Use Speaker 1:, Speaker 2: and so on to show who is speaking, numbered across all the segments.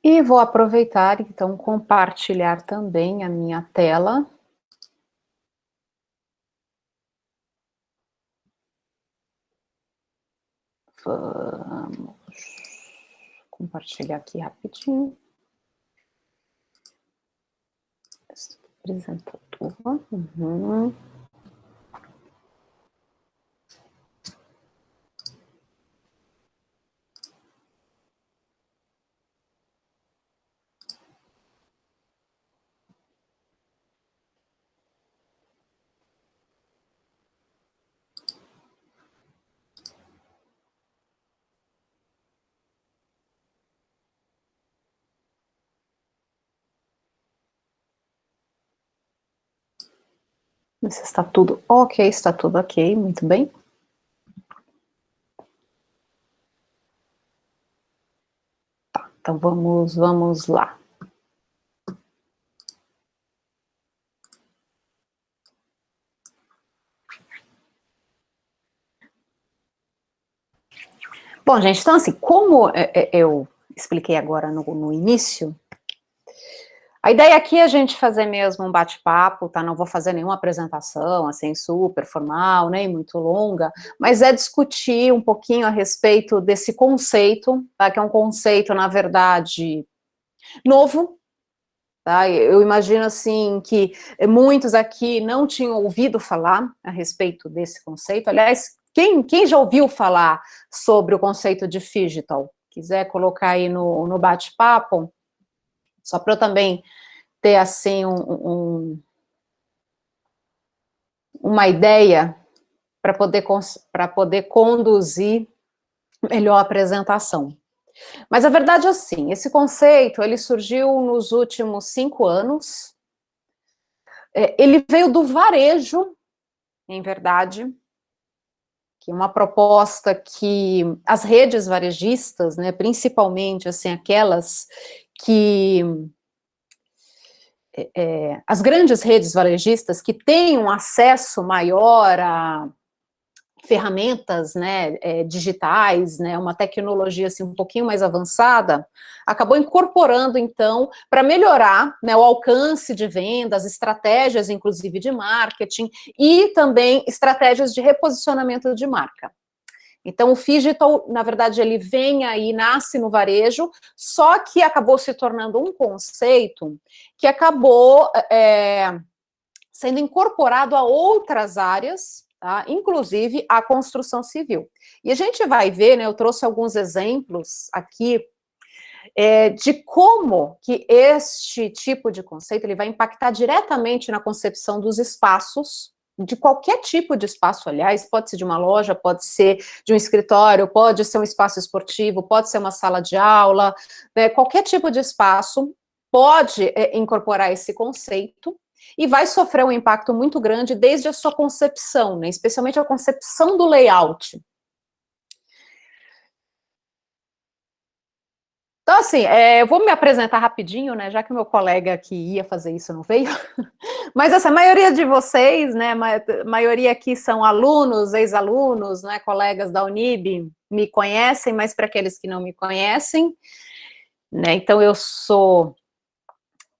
Speaker 1: E vou aproveitar, então, compartilhar também a minha tela. Vamos compartilhar aqui rapidinho. Apresentador. Uhum. Se está tudo ok, está tudo ok, muito bem. Tá, então vamos lá. Bom, gente, então assim, como eu expliquei agora no início, a ideia aqui é a gente fazer mesmo um bate-papo, tá? Não vou fazer nenhuma apresentação, assim, super formal, nem muito longa, mas é discutir um pouquinho a respeito desse conceito, tá? Que é um conceito, na verdade, novo, tá? Eu imagino, assim, que muitos aqui não tinham ouvido falar a respeito desse conceito. Aliás, quem já ouviu falar sobre o conceito de digital? Quiser colocar aí no bate-papo, só para eu também ter, assim, uma ideia para poder conduzir melhor a apresentação. Mas a verdade é assim, esse conceito, ele surgiu nos últimos 5 anos, ele veio do varejo, em verdade, que é uma proposta que as redes varejistas, né, principalmente, assim, aquelas que as grandes redes varejistas que têm um acesso maior a ferramentas, né, digitais, né, uma tecnologia assim um pouquinho mais avançada, acabou incorporando então para melhorar, né, o alcance de vendas, estratégias inclusive de marketing e também estratégias de reposicionamento de marca. Então, o Phygital, na verdade, ele vem aí, nasce no varejo, só que acabou se tornando um conceito que acabou sendo incorporado a outras áreas, tá? Inclusive a construção civil. E a gente vai ver, né, eu trouxe alguns exemplos aqui de como que este tipo de conceito ele vai impactar diretamente na concepção dos espaços, de qualquer tipo de espaço, aliás, pode ser de uma loja, pode ser de um escritório, pode ser um espaço esportivo, pode ser uma sala de aula, né, qualquer tipo de espaço pode incorporar esse conceito e vai sofrer um impacto muito grande desde a sua concepção, né, especialmente a concepção do layout. Então, assim, eu vou me apresentar rapidinho, né, já que o meu colega que ia fazer isso não veio, mas essa maioria de vocês, né, maioria aqui são alunos, ex-alunos, né, colegas da Unib, me conhecem, mas para aqueles que não me conhecem, né, então eu sou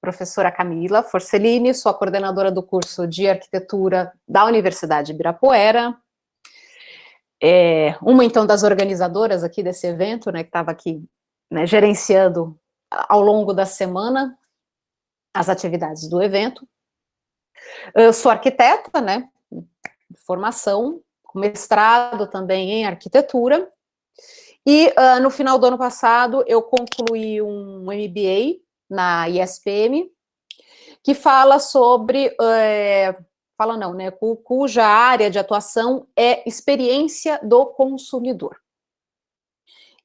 Speaker 1: professora Camila Forcellini, sou a coordenadora do curso de arquitetura da Universidade de Ibirapuera, uma então das organizadoras aqui desse evento, né, que estava aqui, né, gerenciando ao longo da semana as atividades do evento. Eu sou arquiteta, né, de formação, com mestrado também em arquitetura, e no final do ano passado eu concluí um MBA na ISPM, que fala sobre, fala não, né, cuja área de atuação é experiência do consumidor.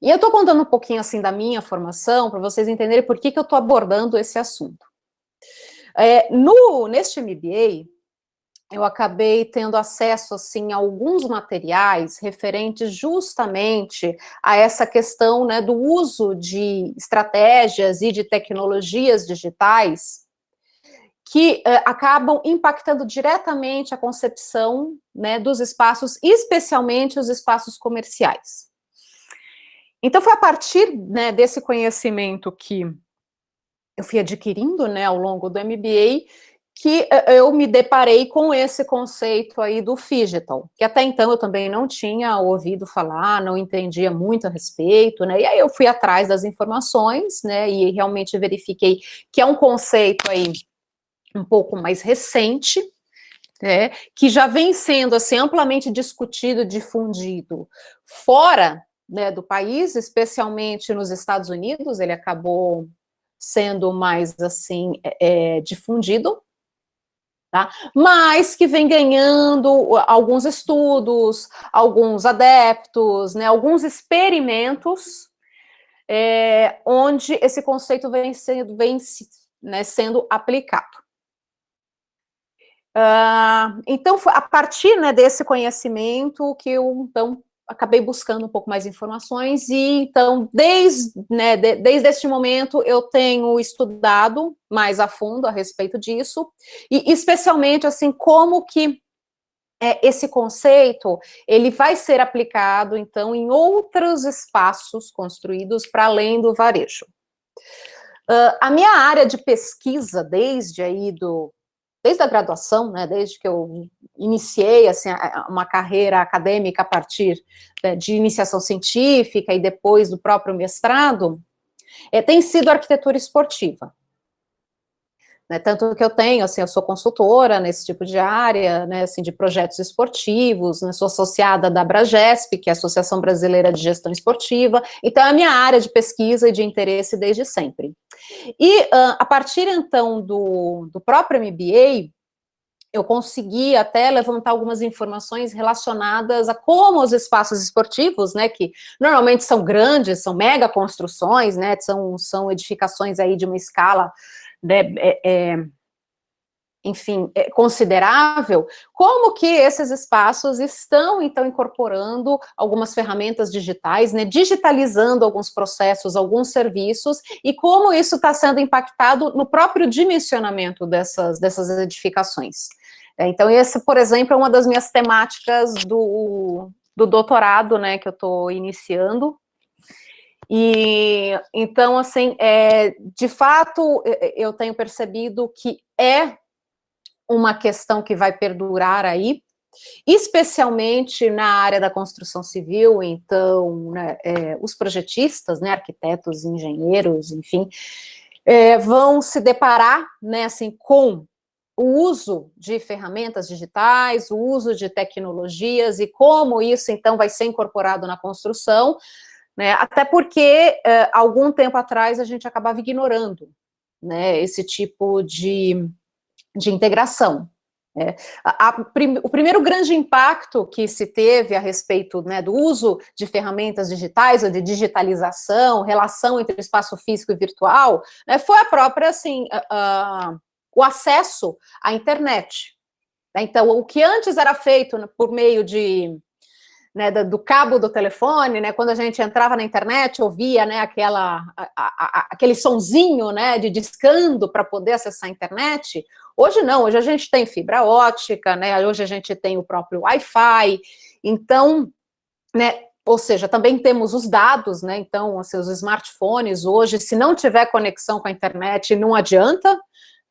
Speaker 1: E eu estou contando um pouquinho assim da minha formação, para vocês entenderem por que eu estou abordando esse assunto. Neste MBA, eu acabei tendo acesso, assim, a alguns materiais referentes justamente a essa questão, né, do uso de estratégias e de tecnologias digitais que acabam impactando diretamente a concepção, né, dos espaços, especialmente os espaços comerciais. Então, foi a partir, né, desse conhecimento que eu fui adquirindo, né, ao longo do MBA, que eu me deparei com esse conceito aí do phygital, que até então eu também não tinha ouvido falar, não entendia muito a respeito, né, e aí eu fui atrás das informações, né, e realmente verifiquei que é um conceito aí um pouco mais recente, né, que já vem sendo, assim, amplamente discutido, difundido fora, né, do país, especialmente nos Estados Unidos, ele acabou sendo mais, assim, difundido, tá? Mas que vem ganhando alguns estudos, alguns adeptos, né, alguns experimentos, onde esse conceito vem sendo aplicado. Então, a partir, né, desse conhecimento que eu, então, acabei buscando um pouco mais informações, e então, desde este momento, eu tenho estudado mais a fundo a respeito disso, e especialmente, assim, como que esse conceito, ele vai ser aplicado, então, em outros espaços construídos para além do varejo. A minha área de pesquisa, desde a graduação, né, desde que eu iniciei, assim, uma carreira acadêmica a partir, né, de iniciação científica e depois do próprio mestrado, tem sido arquitetura esportiva. Né, tanto que eu tenho, assim, eu sou consultora nesse tipo de área, né, assim, de projetos esportivos, né, sou associada da Abragesp, que é a Associação Brasileira de Gestão Esportiva, então é a minha área de pesquisa e de interesse desde sempre. E a partir, então, do próprio MBA, eu consegui até levantar algumas informações relacionadas a como os espaços esportivos, né, que normalmente são grandes, são mega construções, né, são edificações aí de uma escala, né, enfim, considerável, como que esses espaços estão, então, incorporando algumas ferramentas digitais, né, digitalizando alguns processos, alguns serviços, e como isso está sendo impactado no próprio dimensionamento dessas edificações. Então, esse, por exemplo, é uma das minhas temáticas do doutorado, né, que eu estou iniciando. E, então, assim, de fato, eu tenho percebido que uma questão que vai perdurar aí, especialmente na área da construção civil. Então, né, os projetistas, né, arquitetos, engenheiros, enfim, vão se deparar, né, assim, com o uso de ferramentas digitais, o uso de tecnologias e como isso, então, vai ser incorporado na construção, né, até porque, algum tempo atrás, a gente acabava ignorando, né, esse tipo de integração. O primeiro grande impacto que se teve a respeito, né, do uso de ferramentas digitais ou de digitalização, relação entre espaço físico e virtual, né, foi a própria, assim, o acesso à internet. Então, o que antes era feito por meio né, do cabo do telefone, né, quando a gente entrava na internet, ouvia, né, aquele sonzinho, né, de discando para poder acessar a internet. Hoje não, hoje a gente tem fibra ótica, né, hoje a gente tem o próprio Wi-Fi, então, né, ou seja, também temos os dados, né, então, assim, os smartphones hoje, se não tiver conexão com a internet, não adianta,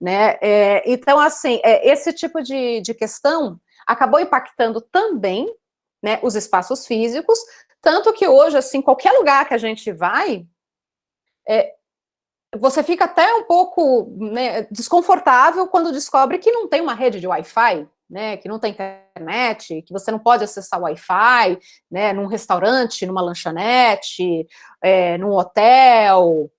Speaker 1: né, então, assim, esse tipo de questão acabou impactando também, né, os espaços físicos, tanto que hoje, assim, qualquer lugar que a gente vai, você fica até um pouco, né, desconfortável quando descobre que não tem uma rede de Wi-Fi, né, que não tem internet, que você não pode acessar o Wi-Fi, né, num restaurante, numa lanchonete, num hotel,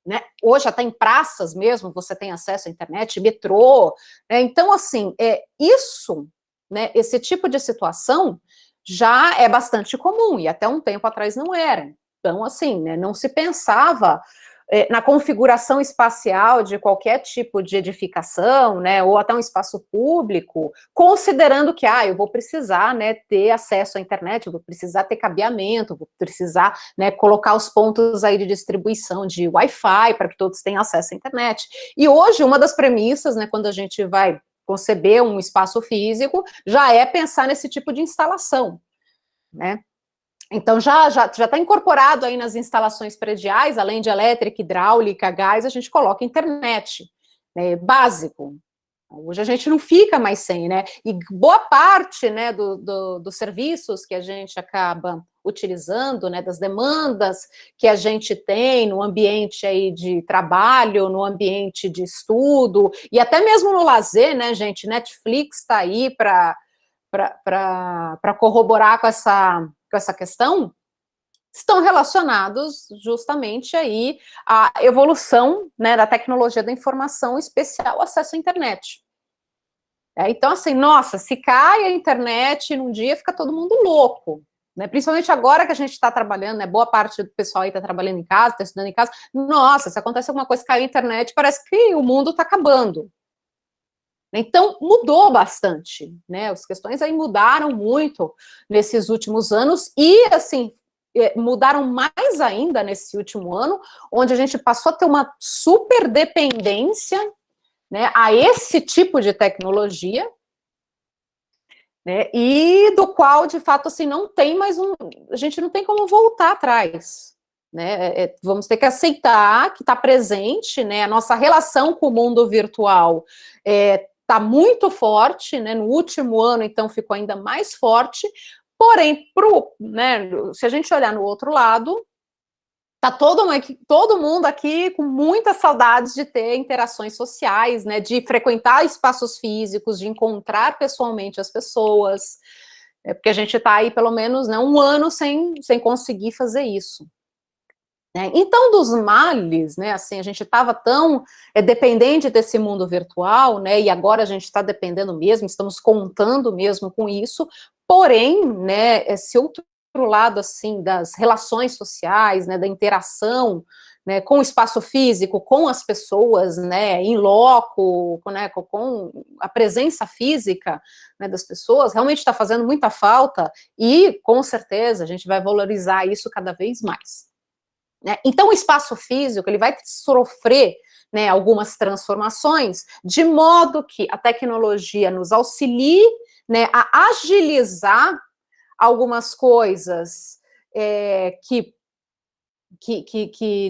Speaker 1: né, hoje até em praças mesmo você tem acesso à internet, metrô, né, então, assim, isso, né, esse tipo de situação já é bastante comum, e até um tempo atrás não era. Então, assim, né, não se pensava na configuração espacial de qualquer tipo de edificação, né, ou até um espaço público, considerando que, eu vou precisar, né, ter acesso à internet, eu vou precisar ter cabeamento, vou precisar, né, colocar os pontos aí de distribuição de Wi-Fi para que todos tenham acesso à internet. E hoje, uma das premissas, né, quando a gente vai conceber um espaço físico, já é pensar nesse tipo de instalação, né. Então, já está incorporado aí nas instalações prediais, além de elétrica, hidráulica, gás, a gente coloca internet, né, básico. Hoje a gente não fica mais sem, né? E boa parte, né, dos serviços que a gente acaba utilizando, né, das demandas que a gente tem no ambiente aí de trabalho, no ambiente de estudo, e até mesmo no lazer, né, gente? Netflix está aí para corroborar com essa questão, estão relacionados justamente aí à evolução, né, da tecnologia da informação, em especial acesso à internet. Então, assim, nossa, se cai a internet num dia, fica todo mundo louco, né? Principalmente agora que a gente está trabalhando, né? Boa parte do pessoal aí está trabalhando em casa, está estudando em casa. Nossa, se acontece alguma coisa, cai a internet, parece que o mundo está acabando. Então, mudou bastante, né? As questões aí mudaram muito nesses últimos anos e, assim, mudaram mais ainda nesse último ano, onde a gente passou a ter uma super dependência, né, a esse tipo de tecnologia, né, e do qual, de fato, assim, não tem mais a gente não tem como voltar atrás, né, vamos ter que aceitar que está presente, né, a nossa relação com o mundo virtual está muito forte, né, no último ano, então, ficou ainda mais forte, porém, né, se a gente olhar no outro lado, tá todo mundo aqui com muitas saudades de ter interações sociais, né, de frequentar espaços físicos, de encontrar pessoalmente as pessoas, porque a gente está aí pelo menos, né, um ano sem conseguir fazer isso. Né? Então, dos males, né, assim, a gente estava tão dependente desse mundo virtual, né, e agora a gente está dependendo mesmo, estamos contando mesmo com isso, porém, né, esse outro lado, assim, das relações sociais, né, da interação, né, com o espaço físico, com as pessoas, né, em loco, né, com a presença física, né, das pessoas, realmente está fazendo muita falta e, com certeza, a gente vai valorizar isso cada vez mais. Né? Então, o espaço físico ele vai sofrer, né, algumas transformações, de modo que a tecnologia nos auxilie, né, a agilizar algumas coisas que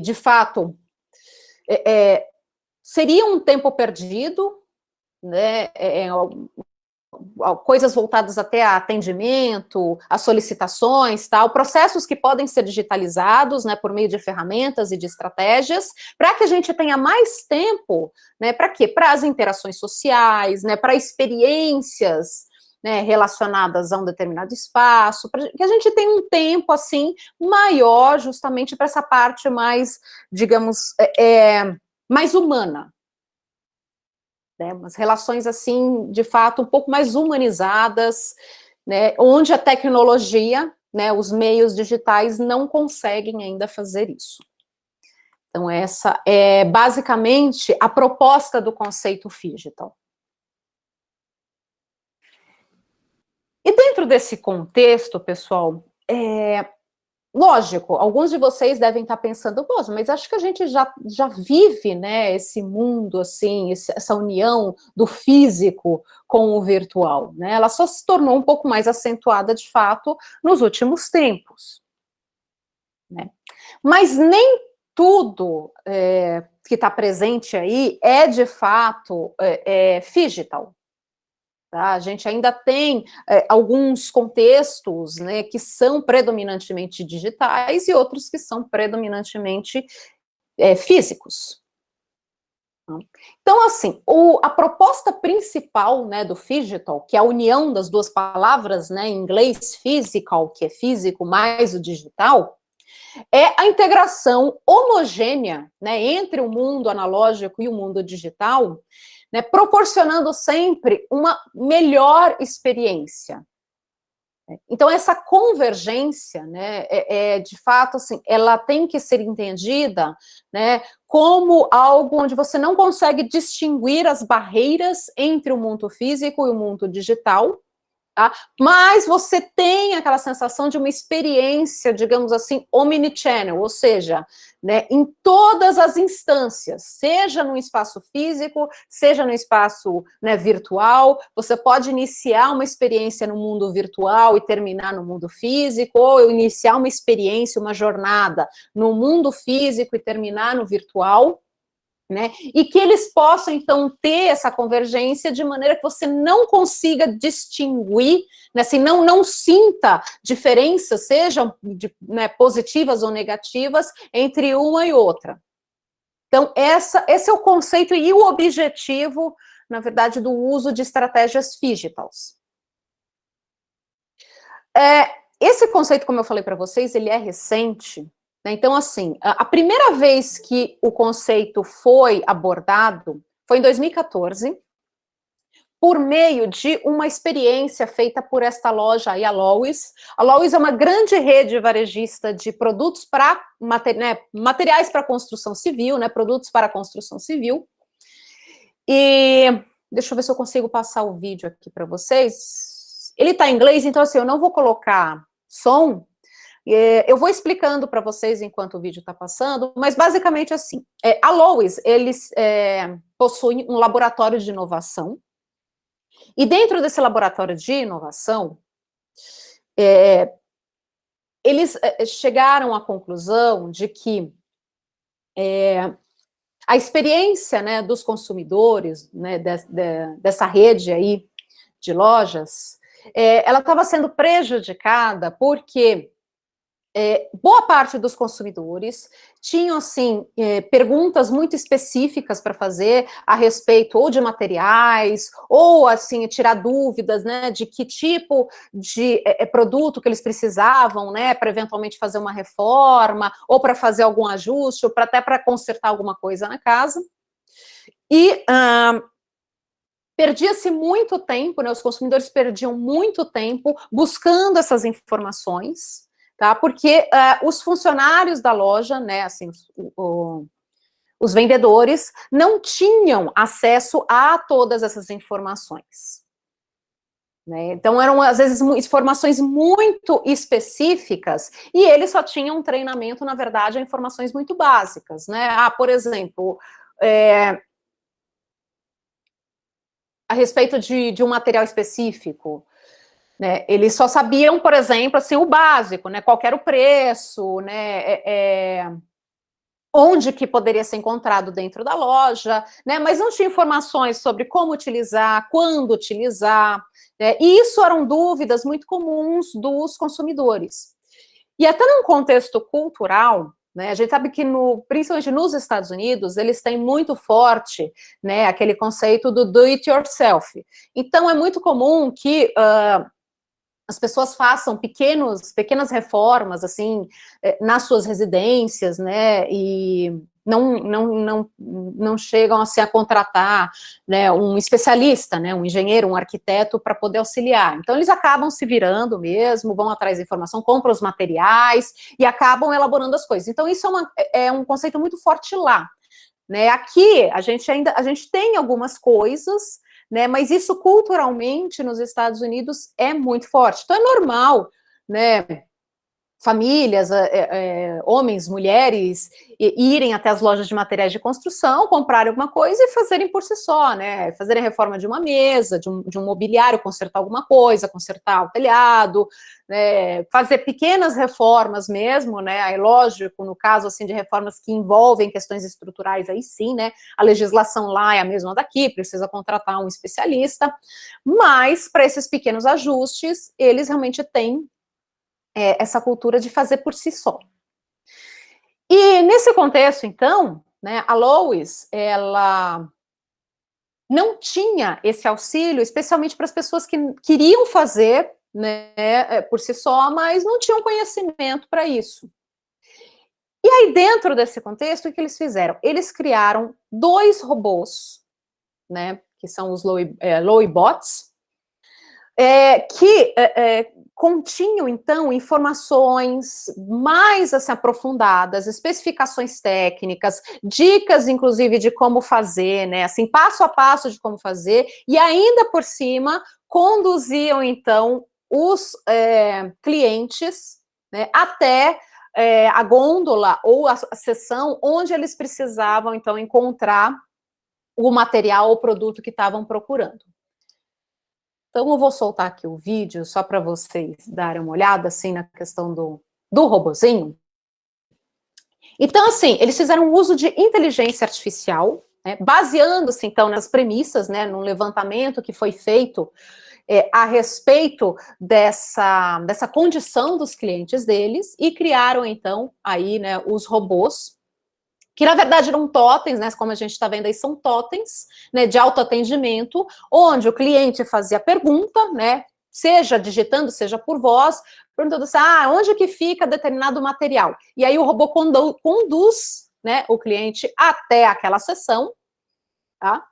Speaker 1: de fato seria um tempo perdido, né, coisas voltadas até a atendimento, a solicitações, tal, processos que podem ser digitalizados, né, por meio de ferramentas e de estratégias, para que a gente tenha mais tempo, né, para quê? Para as interações sociais, né, para experiências, né, relacionadas a um determinado espaço, para que a gente tenha um tempo, assim, maior, justamente para essa parte mais, digamos, mais humana, né, umas relações, assim, de fato, um pouco mais humanizadas, né, onde a tecnologia, né, os meios digitais não conseguem ainda fazer isso. Então, essa é basicamente a proposta do conceito Phygital. E dentro desse contexto, pessoal, lógico, alguns de vocês devem estar pensando, poxa, mas acho que a gente já vive, né, esse mundo, assim, essa união do físico com o virtual, né? Ela só se tornou um pouco mais acentuada, de fato, nos últimos tempos. Né? Mas nem tudo que está presente aí é, de fato, phygital. Tá? A gente ainda tem alguns contextos, né, que são predominantemente digitais e outros que são predominantemente físicos. Então, assim, a proposta principal, né, do Phygital, que é a união das duas palavras, né, em inglês physical, que é físico, mais o digital, é a integração homogênea, né, entre o mundo analógico e o mundo digital, né, proporcionando sempre uma melhor experiência. Então, essa convergência, né, de fato, assim, ela tem que ser entendida, né, como algo onde você não consegue distinguir as barreiras entre o mundo físico e o mundo digital, tá? Mas você tem aquela sensação de uma experiência, digamos assim, omnichannel, ou seja, né, em todas as instâncias, seja no espaço físico, seja no espaço, né, virtual, você pode iniciar uma experiência no mundo virtual e terminar no mundo físico, ou iniciar uma experiência, uma jornada no mundo físico e terminar no virtual, né? E que eles possam, então, ter essa convergência de maneira que você não consiga distinguir, né, assim, não sinta diferenças, sejam né, positivas ou negativas, entre uma e outra. Então, esse é o conceito e o objetivo, na verdade, do uso de estratégias phygitals. Esse conceito, como eu falei para vocês, ele é recente. Então, assim, a primeira vez que o conceito foi abordado foi em 2014, por meio de uma experiência feita por esta loja aí, a Lowe's. A Lowe's é uma grande rede varejista de produtos para materiais para construção civil, né, produtos para construção civil. E deixa eu ver se eu consigo passar o vídeo aqui para vocês. Ele está em inglês, então assim, eu não vou colocar som. Eu vou explicando para vocês enquanto o vídeo está passando, mas basicamente assim, a Lowe's, eles possuem um laboratório de inovação, e dentro desse laboratório de inovação, eles chegaram à conclusão de que a experiência, né, dos consumidores, né, dessa rede aí de lojas, ela estava sendo prejudicada porque boa parte dos consumidores tinham, assim, perguntas muito específicas para fazer a respeito ou de materiais, ou, assim, tirar dúvidas, né, de que tipo de produto que eles precisavam, né, para eventualmente fazer uma reforma, ou para fazer algum ajuste, ou até para consertar alguma coisa na casa. E perdia-se muito tempo, né, os consumidores perdiam muito tempo buscando essas informações, tá? Porque os funcionários da loja, né, assim, os vendedores, não tinham acesso a todas essas informações. Né? Então, eram, às vezes, informações muito específicas, e eles só tinham um treinamento, na verdade, a informações muito básicas, né? Por exemplo, a respeito de um material específico, né, eles só sabiam, por exemplo, assim, o básico, né, qual era o preço, né, onde que poderia ser encontrado dentro da loja, né, mas não tinha informações sobre como utilizar, quando utilizar, né, e isso eram dúvidas muito comuns dos consumidores. E até num contexto cultural, né, a gente sabe que, principalmente nos Estados Unidos, eles têm muito forte, né, aquele conceito do do it yourself. Então, é muito comum que as pessoas façam pequenas reformas, assim, nas suas residências, né, e não chegam assim, a contratar, né, um especialista, né, um engenheiro, um arquiteto para poder auxiliar. Então, eles acabam se virando mesmo, vão atrás da informação, compram os materiais e acabam elaborando as coisas. Então, isso é um conceito muito forte lá. Né? Aqui, a gente tem algumas coisas, né, mas isso culturalmente nos Estados Unidos é muito forte. Então, é normal, né, famílias, homens, mulheres, irem até as lojas de materiais de construção, comprarem alguma coisa e fazerem por si só, né, fazerem a reforma de uma mesa, de um mobiliário, consertar alguma coisa, consertar o telhado, né, fazer pequenas reformas mesmo, né, aí lógico, no caso, assim, de reformas que envolvem questões estruturais, aí sim, né, a legislação lá é a mesma daqui, precisa contratar um especialista, mas para esses pequenos ajustes, eles realmente têm essa cultura de fazer por si só. E nesse contexto, então, né, a Lowe's, ela não tinha esse auxílio, especialmente para as pessoas que queriam fazer, né, por si só, mas não tinham conhecimento para isso. E aí, dentro desse contexto, o que eles fizeram? Eles criaram 2 robôs, né, que são os Lowe's Bots, que continham, então, informações mais assim, aprofundadas, especificações técnicas, dicas, inclusive, de como fazer, né, assim, passo a passo de como fazer, e ainda por cima, conduziam, então, os clientes, né, até a gôndola ou a seção onde eles precisavam, então, encontrar o material ou produto que estavam procurando. Então, eu vou soltar aqui o vídeo, só para vocês darem uma olhada, assim, na questão do robozinho. Então, assim, eles fizeram uso de inteligência artificial, né, baseando-se, então, nas premissas, né, num levantamento que foi feito a respeito dessa condição dos clientes deles, e criaram, então, aí, né, os robôs, que na verdade eram totens, né, como a gente está vendo aí, são totens, né, de autoatendimento, onde o cliente fazia pergunta, né, seja digitando, seja por voz, perguntando assim, onde que fica determinado material? E aí o robô conduz, né, o cliente até aquela sessão, tá?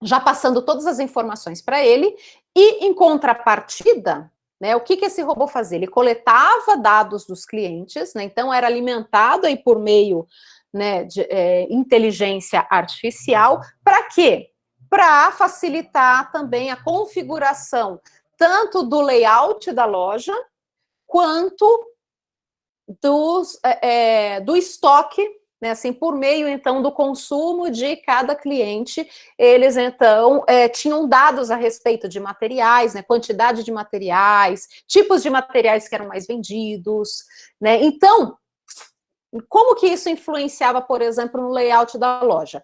Speaker 1: Já passando todas as informações para ele, e em contrapartida, né, o que esse robô fazia? Ele coletava dados dos clientes, né, então era alimentado aí por meio, né, de inteligência artificial, para quê? Para facilitar também a configuração tanto do layout da loja, quanto do estoque, né, assim, por meio, então, do consumo de cada cliente, eles, então, tinham dados a respeito de materiais, né, quantidade de materiais, tipos de materiais que eram mais vendidos, né, então, como que isso influenciava, por exemplo, no layout da loja?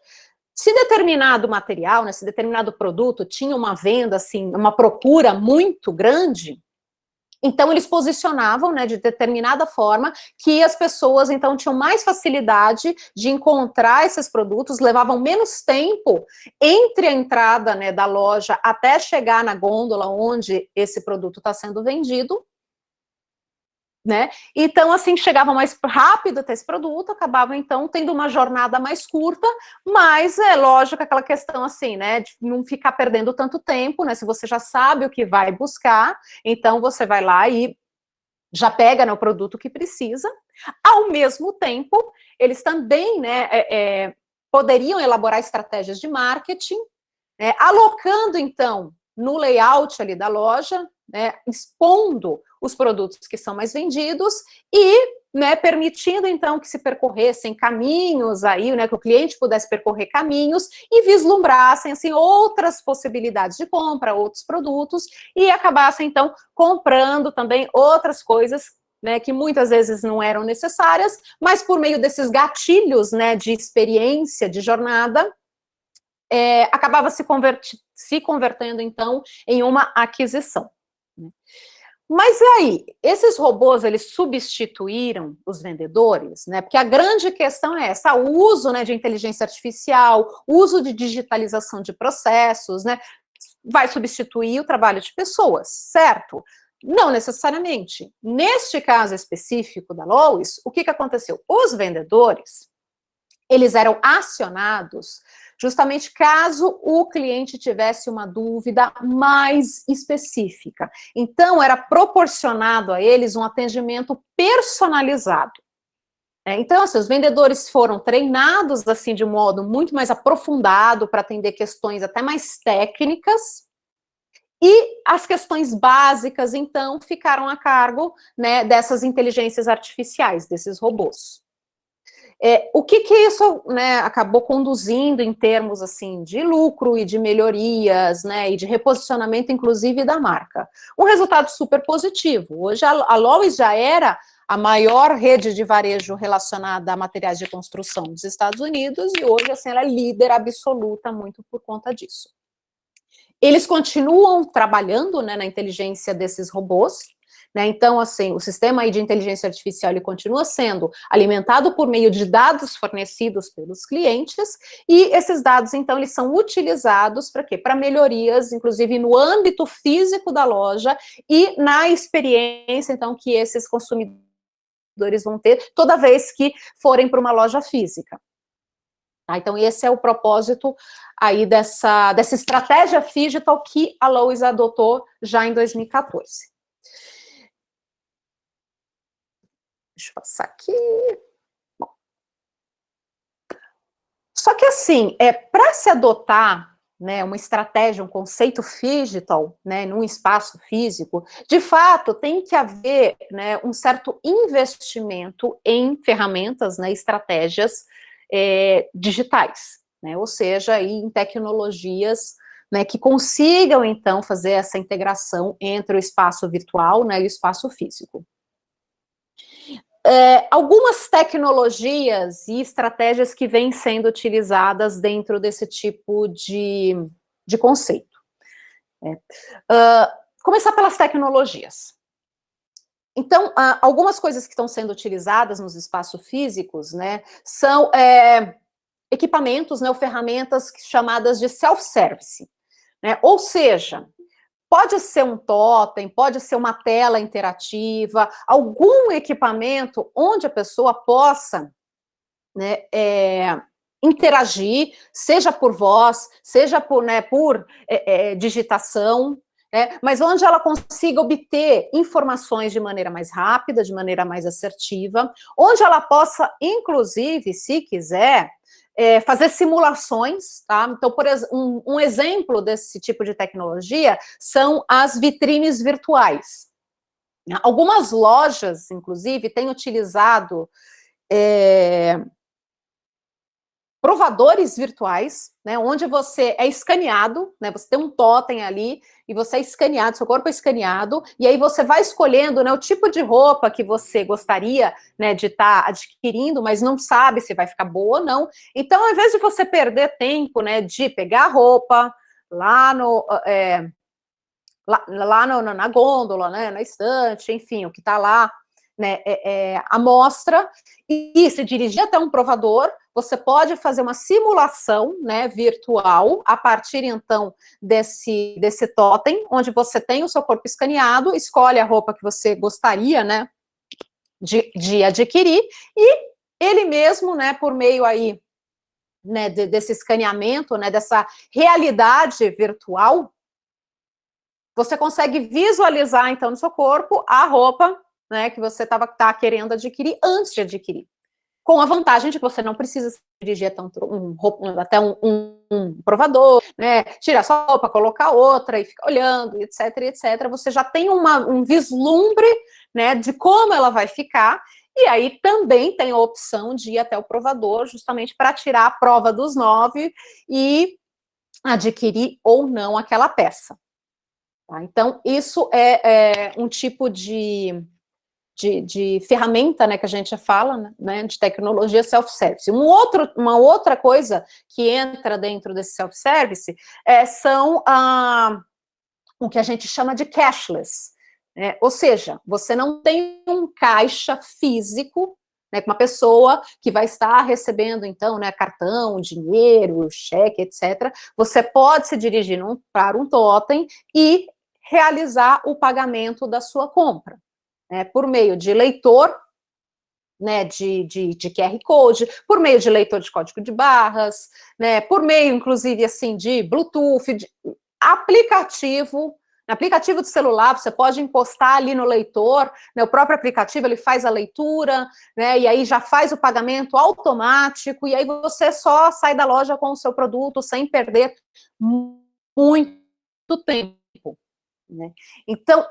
Speaker 1: Se determinado material, né, se determinado produto tinha uma venda, assim, uma procura muito grande, então, eles posicionavam, né, de determinada forma, que as pessoas, então, tinham mais facilidade de encontrar esses produtos, levavam menos tempo entre a entrada, né, da loja até chegar na gôndola onde esse produto está sendo vendido, né? Então, assim, chegava mais rápido até esse produto, acabava, então, tendo uma jornada mais curta, mas é lógico aquela questão, assim, né, de não ficar perdendo tanto tempo, né, se você já sabe o que vai buscar, então você vai lá e já pega, né, o produto que precisa. Ao mesmo tempo, eles também, né, poderiam elaborar estratégias de marketing, né, alocando, então, no layout ali da loja, né, expondo os produtos que são mais vendidos e, né, permitindo, então, que se percorressem caminhos aí, né, que o cliente pudesse percorrer caminhos e vislumbrassem, assim, outras possibilidades de compra, outros produtos, e acabassem, então, comprando também outras coisas, né, que muitas vezes não eram necessárias, mas por meio desses gatilhos, né, de experiência, de jornada, acabava se convertendo, então, em uma aquisição. Mas e aí, esses robôs, eles substituíram os vendedores, né? Porque a grande questão é essa, o uso, né, de inteligência artificial, uso de digitalização de processos, né? Vai substituir o trabalho de pessoas, certo? Não necessariamente. Neste caso específico da Lois, o que aconteceu? Os vendedores, eles eram acionados justamente caso o cliente tivesse uma dúvida mais específica. Então, era proporcionado a eles um atendimento personalizado. Então, assim, os vendedores foram treinados, assim, de um modo muito mais aprofundado para atender questões até mais técnicas, e as questões básicas, então, ficaram a cargo, né, dessas inteligências artificiais, desses robôs. O que isso, né, acabou conduzindo em termos, assim, de lucro e de melhorias, né, e de reposicionamento, inclusive, da marca? Um resultado super positivo. Hoje a Lowe's já era a maior rede de varejo relacionada a materiais de construção dos Estados Unidos, e hoje, assim, ela é líder absoluta muito por conta disso. Eles continuam trabalhando, né, na inteligência desses robôs, né? Então, assim, o sistema aí de inteligência artificial, ele continua sendo alimentado por meio de dados fornecidos pelos clientes, e esses dados, então, eles são utilizados para quê? Para melhorias, inclusive, no âmbito físico da loja e na experiência, então, que esses consumidores vão ter toda vez que forem para uma loja física. Tá? Então, esse é o propósito aí dessa estratégia Phygital que a Lowe's adotou já em 2014. Deixa eu passar aqui. Bom. Só que assim, para se adotar, né, uma estratégia, um conceito Phygital, né, num espaço físico, de fato tem que haver, né, um certo investimento em ferramentas, né, estratégias digitais, né, ou seja, em tecnologias, né, que consigam então fazer essa integração entre o espaço virtual, né, e o espaço físico. Algumas tecnologias e estratégias que vêm sendo utilizadas dentro desse tipo de conceito. Começar pelas tecnologias. Então, algumas coisas que estão sendo utilizadas nos espaços físicos, né, são equipamentos, né, ou ferramentas chamadas de self-service, né, ou seja, pode ser um totem, pode ser uma tela interativa, algum equipamento onde a pessoa possa, né, interagir, seja por voz, seja por, né, por digitação, mas onde ela consiga obter informações de maneira mais rápida, de maneira mais assertiva, onde ela possa, inclusive, se quiser, fazer simulações, tá? Então, por exemplo, um exemplo desse tipo de tecnologia são as vitrines virtuais. Algumas lojas, inclusive, têm utilizado provadores virtuais, né, onde você é escaneado, né, você tem um totem ali, e você é escaneado, seu corpo é escaneado, e aí você vai escolhendo, né, o tipo de roupa que você gostaria, né, de estar adquirindo, mas não sabe se vai ficar boa ou não. Então, ao invés de você perder tempo, né, de pegar a roupa lá na gôndola, né, na estante, enfim, o que está lá, né, a mostra, e se dirigir até um provador, você pode fazer uma simulação, né, virtual, a partir, então, desse totem, onde você tem o seu corpo escaneado, escolhe a roupa que você gostaria, né, de adquirir, e ele mesmo, né, por meio aí, né, desse escaneamento, né, dessa realidade virtual, você consegue visualizar, então, no seu corpo, a roupa, né, que você tá querendo adquirir antes de adquirir. Com a vantagem de que você não precisa se dirigir até um provador, né, tirar sua roupa, colocar outra e ficar olhando, etc, etc. Você já tem um vislumbre, né, de como ela vai ficar, e aí também tem a opção de ir até o provador, justamente para tirar a prova dos 9 e adquirir ou não aquela peça. Tá? Então, isso é um tipo de ferramenta, né, que a gente fala, né, de tecnologia self-service. Uma outra coisa que entra dentro desse self-service são o que a gente chama de cashless, né? Ou seja, você não tem um caixa físico, né, com uma pessoa que vai estar recebendo, então, né, cartão, dinheiro, cheque, etc. Você pode se dirigir para um totem e realizar o pagamento da sua compra, né, por meio de leitor, né, de QR Code, por meio de leitor de código de barras, né, por meio, inclusive, assim, de Bluetooth, de aplicativo de celular, você pode encostar ali no leitor, né, o próprio aplicativo, ele faz a leitura, né, e aí já faz o pagamento automático, e aí você só sai da loja com o seu produto sem perder muito tempo. Né? Então,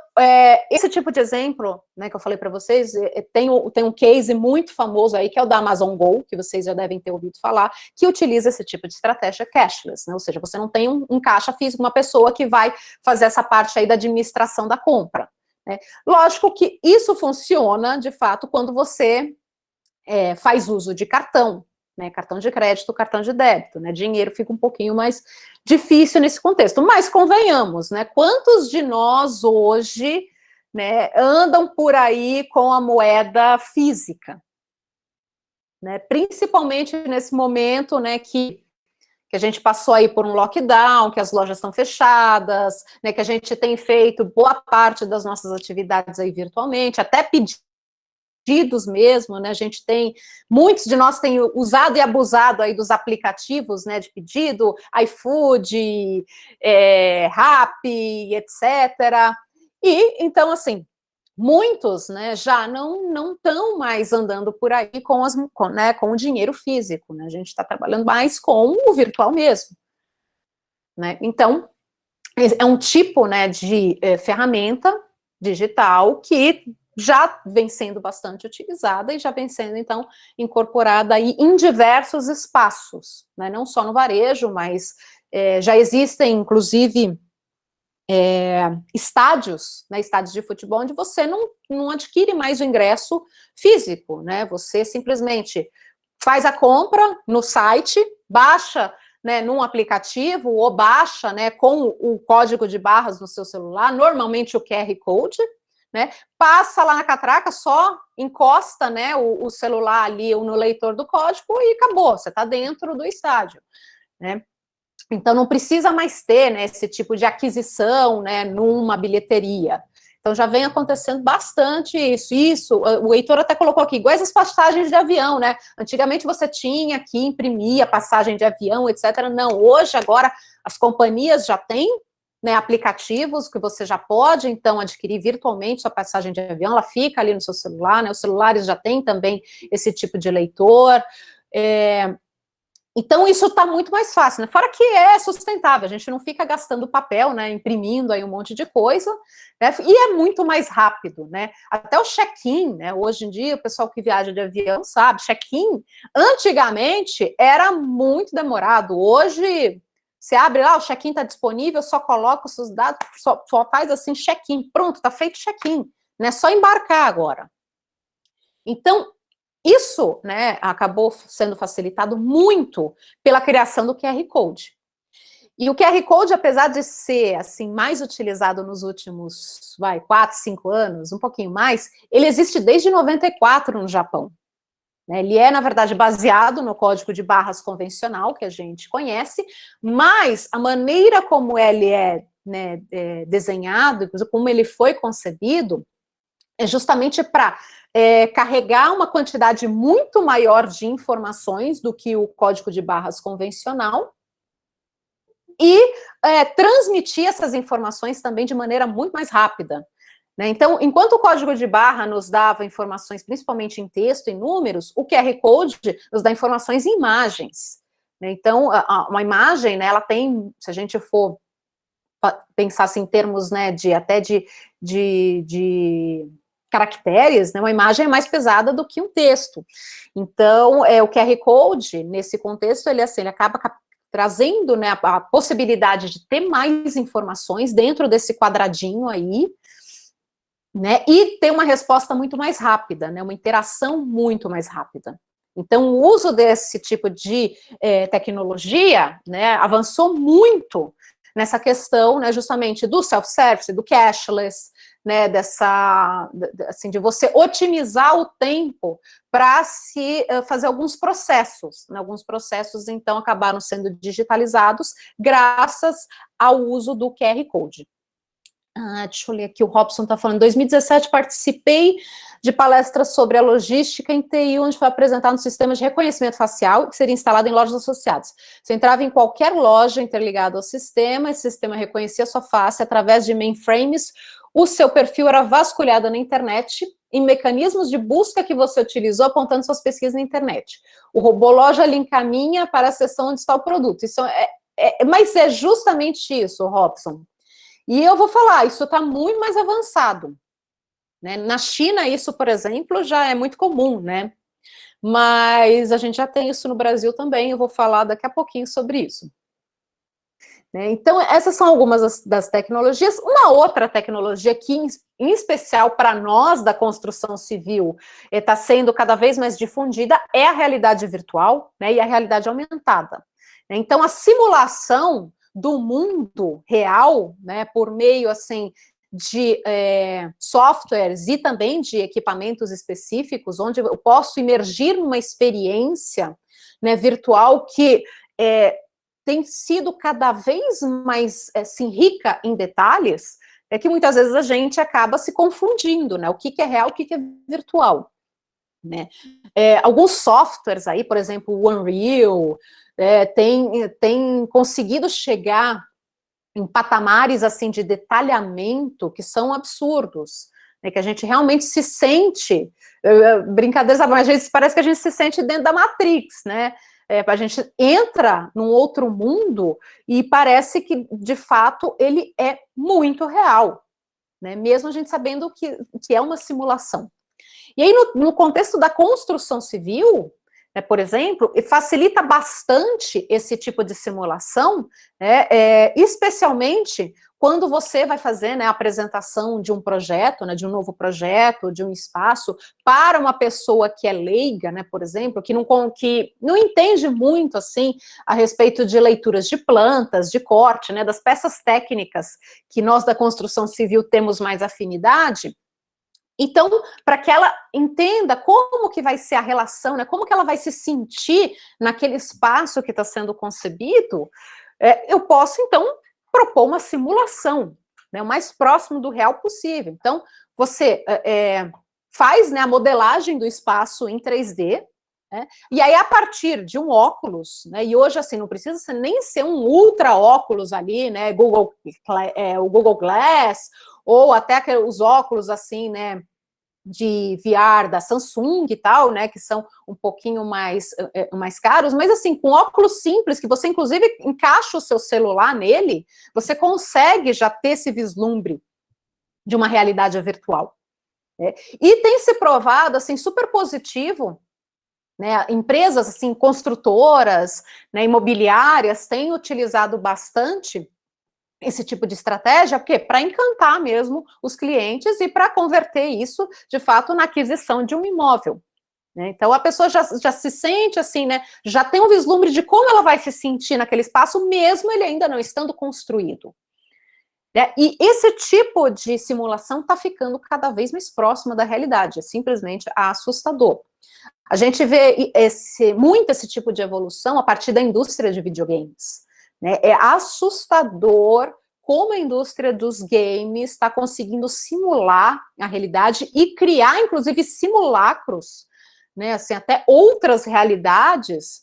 Speaker 1: esse tipo de exemplo, né, que eu falei para vocês, tem um case muito famoso aí, que é o da Amazon Go, que vocês já devem ter ouvido falar, que utiliza esse tipo de estratégia cashless, né? Ou seja, você não tem um caixa físico, uma pessoa que vai fazer essa parte aí da administração da compra. Né? Lógico que isso funciona, de fato, quando você faz uso de cartão, né, cartão de crédito, cartão de débito, né, dinheiro fica um pouquinho mais difícil nesse contexto, mas convenhamos, né, quantos de nós hoje, né, andam por aí com a moeda física, né, principalmente nesse momento, né, que a gente passou aí por um lockdown, que as lojas estão fechadas, né, que a gente tem feito boa parte das nossas atividades aí virtualmente, até pedir pedidos mesmo, né, a gente tem, muitos de nós têm usado e abusado aí dos aplicativos, né, de pedido, iFood, Rappi, etc. E, então, assim, muitos, né, já não estão mais andando por aí com o dinheiro físico, né, a gente está trabalhando mais com o virtual mesmo, né, então, é um tipo, né, de ferramenta digital que já vem sendo bastante utilizada e já vem sendo, então, incorporada aí em diversos espaços, né, não só no varejo, mas já existem, inclusive, estádios, né, estádios de futebol, onde você não adquire mais o ingresso físico, né, você simplesmente faz a compra no site, baixa, né, num aplicativo, ou baixa, né, com o código de barras no seu celular, normalmente o QR Code, né, passa lá na catraca, só encosta, né, o celular ali no leitor do código e acabou, você está dentro do estádio, né. Então, não precisa mais ter, né, esse tipo de aquisição, né, numa bilheteria. Então, já vem acontecendo bastante isso. O Heitor até colocou aqui, iguais as passagens de avião, né? Antigamente você tinha que imprimir a passagem de avião, etc. Não, hoje, agora, as companhias já têm, né, aplicativos que você já pode, então, adquirir virtualmente sua passagem de avião, ela fica ali no seu celular, né? Os celulares já têm também esse tipo de leitor. Então, isso está muito mais fácil, né? Fora que é sustentável, a gente não fica gastando papel, né? Imprimindo aí um monte de coisa, né? E é muito mais rápido, né? Até o check-in, né? Hoje em dia, o pessoal que viaja de avião sabe, check-in, antigamente era muito demorado. Hoje, você abre lá, o check-in está disponível, só coloca os seus dados, só faz assim, check-in, pronto, está feito check-in, né? Só embarcar agora. Então, isso, né, acabou sendo facilitado muito pela criação do QR Code. E o QR Code, apesar de ser, assim, mais utilizado nos últimos, 4, 5 anos, um pouquinho mais, ele existe desde 94 no Japão. Ele é, na verdade, baseado no código de barras convencional, que a gente conhece, mas a maneira como ele né, desenhado, como ele foi concebido, é justamente para carregar uma quantidade muito maior de informações do que o código de barras convencional e transmitir essas informações também de maneira muito mais rápida. Né? Então, enquanto o código de barra nos dava informações principalmente em texto e números, o QR Code nos dá informações em imagens. Né? Então, uma imagem, né, ela tem, se a gente for pensar assim, em termos, né, de caracteres, né, uma imagem é mais pesada do que um texto. Então, o QR Code, nesse contexto, ele acaba trazendo, né, a possibilidade de ter mais informações dentro desse quadradinho aí, né, e ter uma resposta muito mais rápida, né, uma interação muito mais rápida. Então, o uso desse tipo de tecnologia, né, avançou muito nessa questão, né, justamente do self-service, do cashless, né, assim, de você otimizar o tempo para se fazer alguns processos, né, alguns processos, então, acabaram sendo digitalizados graças ao uso do QR Code. Deixa eu ler aqui, o Robson está falando, em 2017 participei de palestras sobre a logística em TI, onde foi apresentado um sistema de reconhecimento facial que seria instalado em lojas associadas. Você entrava em qualquer loja interligada ao sistema, esse sistema reconhecia sua face através de mainframes, o seu perfil era vasculhado na internet em mecanismos de busca que você utilizou apontando suas pesquisas na internet. O robô loja lhe encaminha para a seção onde está o produto. Isso mas é justamente isso, Robson. E eu vou falar, isso está muito mais avançado. Né? Na China, isso, por exemplo, já é muito comum, né? Mas a gente já tem isso no Brasil também, eu vou falar daqui a pouquinho sobre isso. Né? Então, essas são algumas das tecnologias. Uma outra tecnologia que, em especial para nós da construção civil, está sendo cada vez mais difundida, é a realidade virtual, né? E a realidade aumentada. Então, a simulação do mundo real, né, por meio, assim, de softwares e também de equipamentos específicos, onde eu posso imergir numa experiência, né, virtual que tem sido cada vez mais, assim, rica em detalhes, que muitas vezes a gente acaba se confundindo, né, o que é real, o que é virtual. né? Alguns softwares aí, por exemplo, o Unreal, tem conseguido chegar em patamares assim de detalhamento que são absurdos, né, que a gente realmente se sente, brincadeiras, mas a gente parece que a gente se sente dentro da Matrix, né? A gente entra num outro mundo e parece que, de fato, ele é muito real, né? Mesmo a gente sabendo que é uma simulação. E aí, no contexto da construção civil, né, por exemplo, facilita bastante esse tipo de simulação, né, especialmente quando você vai fazer, né, a apresentação de um projeto, né, de um novo projeto, de um espaço, para uma pessoa que é leiga, né, por exemplo, que não entende muito, assim, a respeito de leituras de plantas, de corte, né, das peças técnicas que nós da construção civil temos mais afinidade. Então, para que ela entenda como que vai ser a relação, né, como que ela vai se sentir naquele espaço que está sendo concebido, eu posso, então, propor uma simulação, né, o mais próximo do real possível. Então, você faz, né, a modelagem do espaço em 3D, né, e aí, a partir de um óculos, né, e hoje, assim, não precisa nem ser um ultra óculos ali, né, o Google Glass, ou até os óculos, assim, né, de VR da Samsung e tal, né, que são um pouquinho mais caros, mas assim, com óculos simples, que você inclusive encaixa o seu celular nele, você consegue já ter esse vislumbre de uma realidade virtual. Né? E tem se provado, assim, super positivo, né, empresas, assim, construtoras, né, imobiliárias, têm utilizado bastante esse tipo de estratégia, porque para encantar mesmo os clientes e para converter isso, de fato, na aquisição de um imóvel. Né? Então, a pessoa já se sente assim, né? Já tem um vislumbre de como ela vai se sentir naquele espaço, mesmo ele ainda não estando construído. Né? E esse tipo de simulação está ficando cada vez mais próxima da realidade, é simplesmente assustador. A gente vê muito esse tipo de evolução a partir da indústria de videogames. Né? É assustador como a indústria dos games está conseguindo simular a realidade e criar, inclusive, simulacros, né? Assim, até outras realidades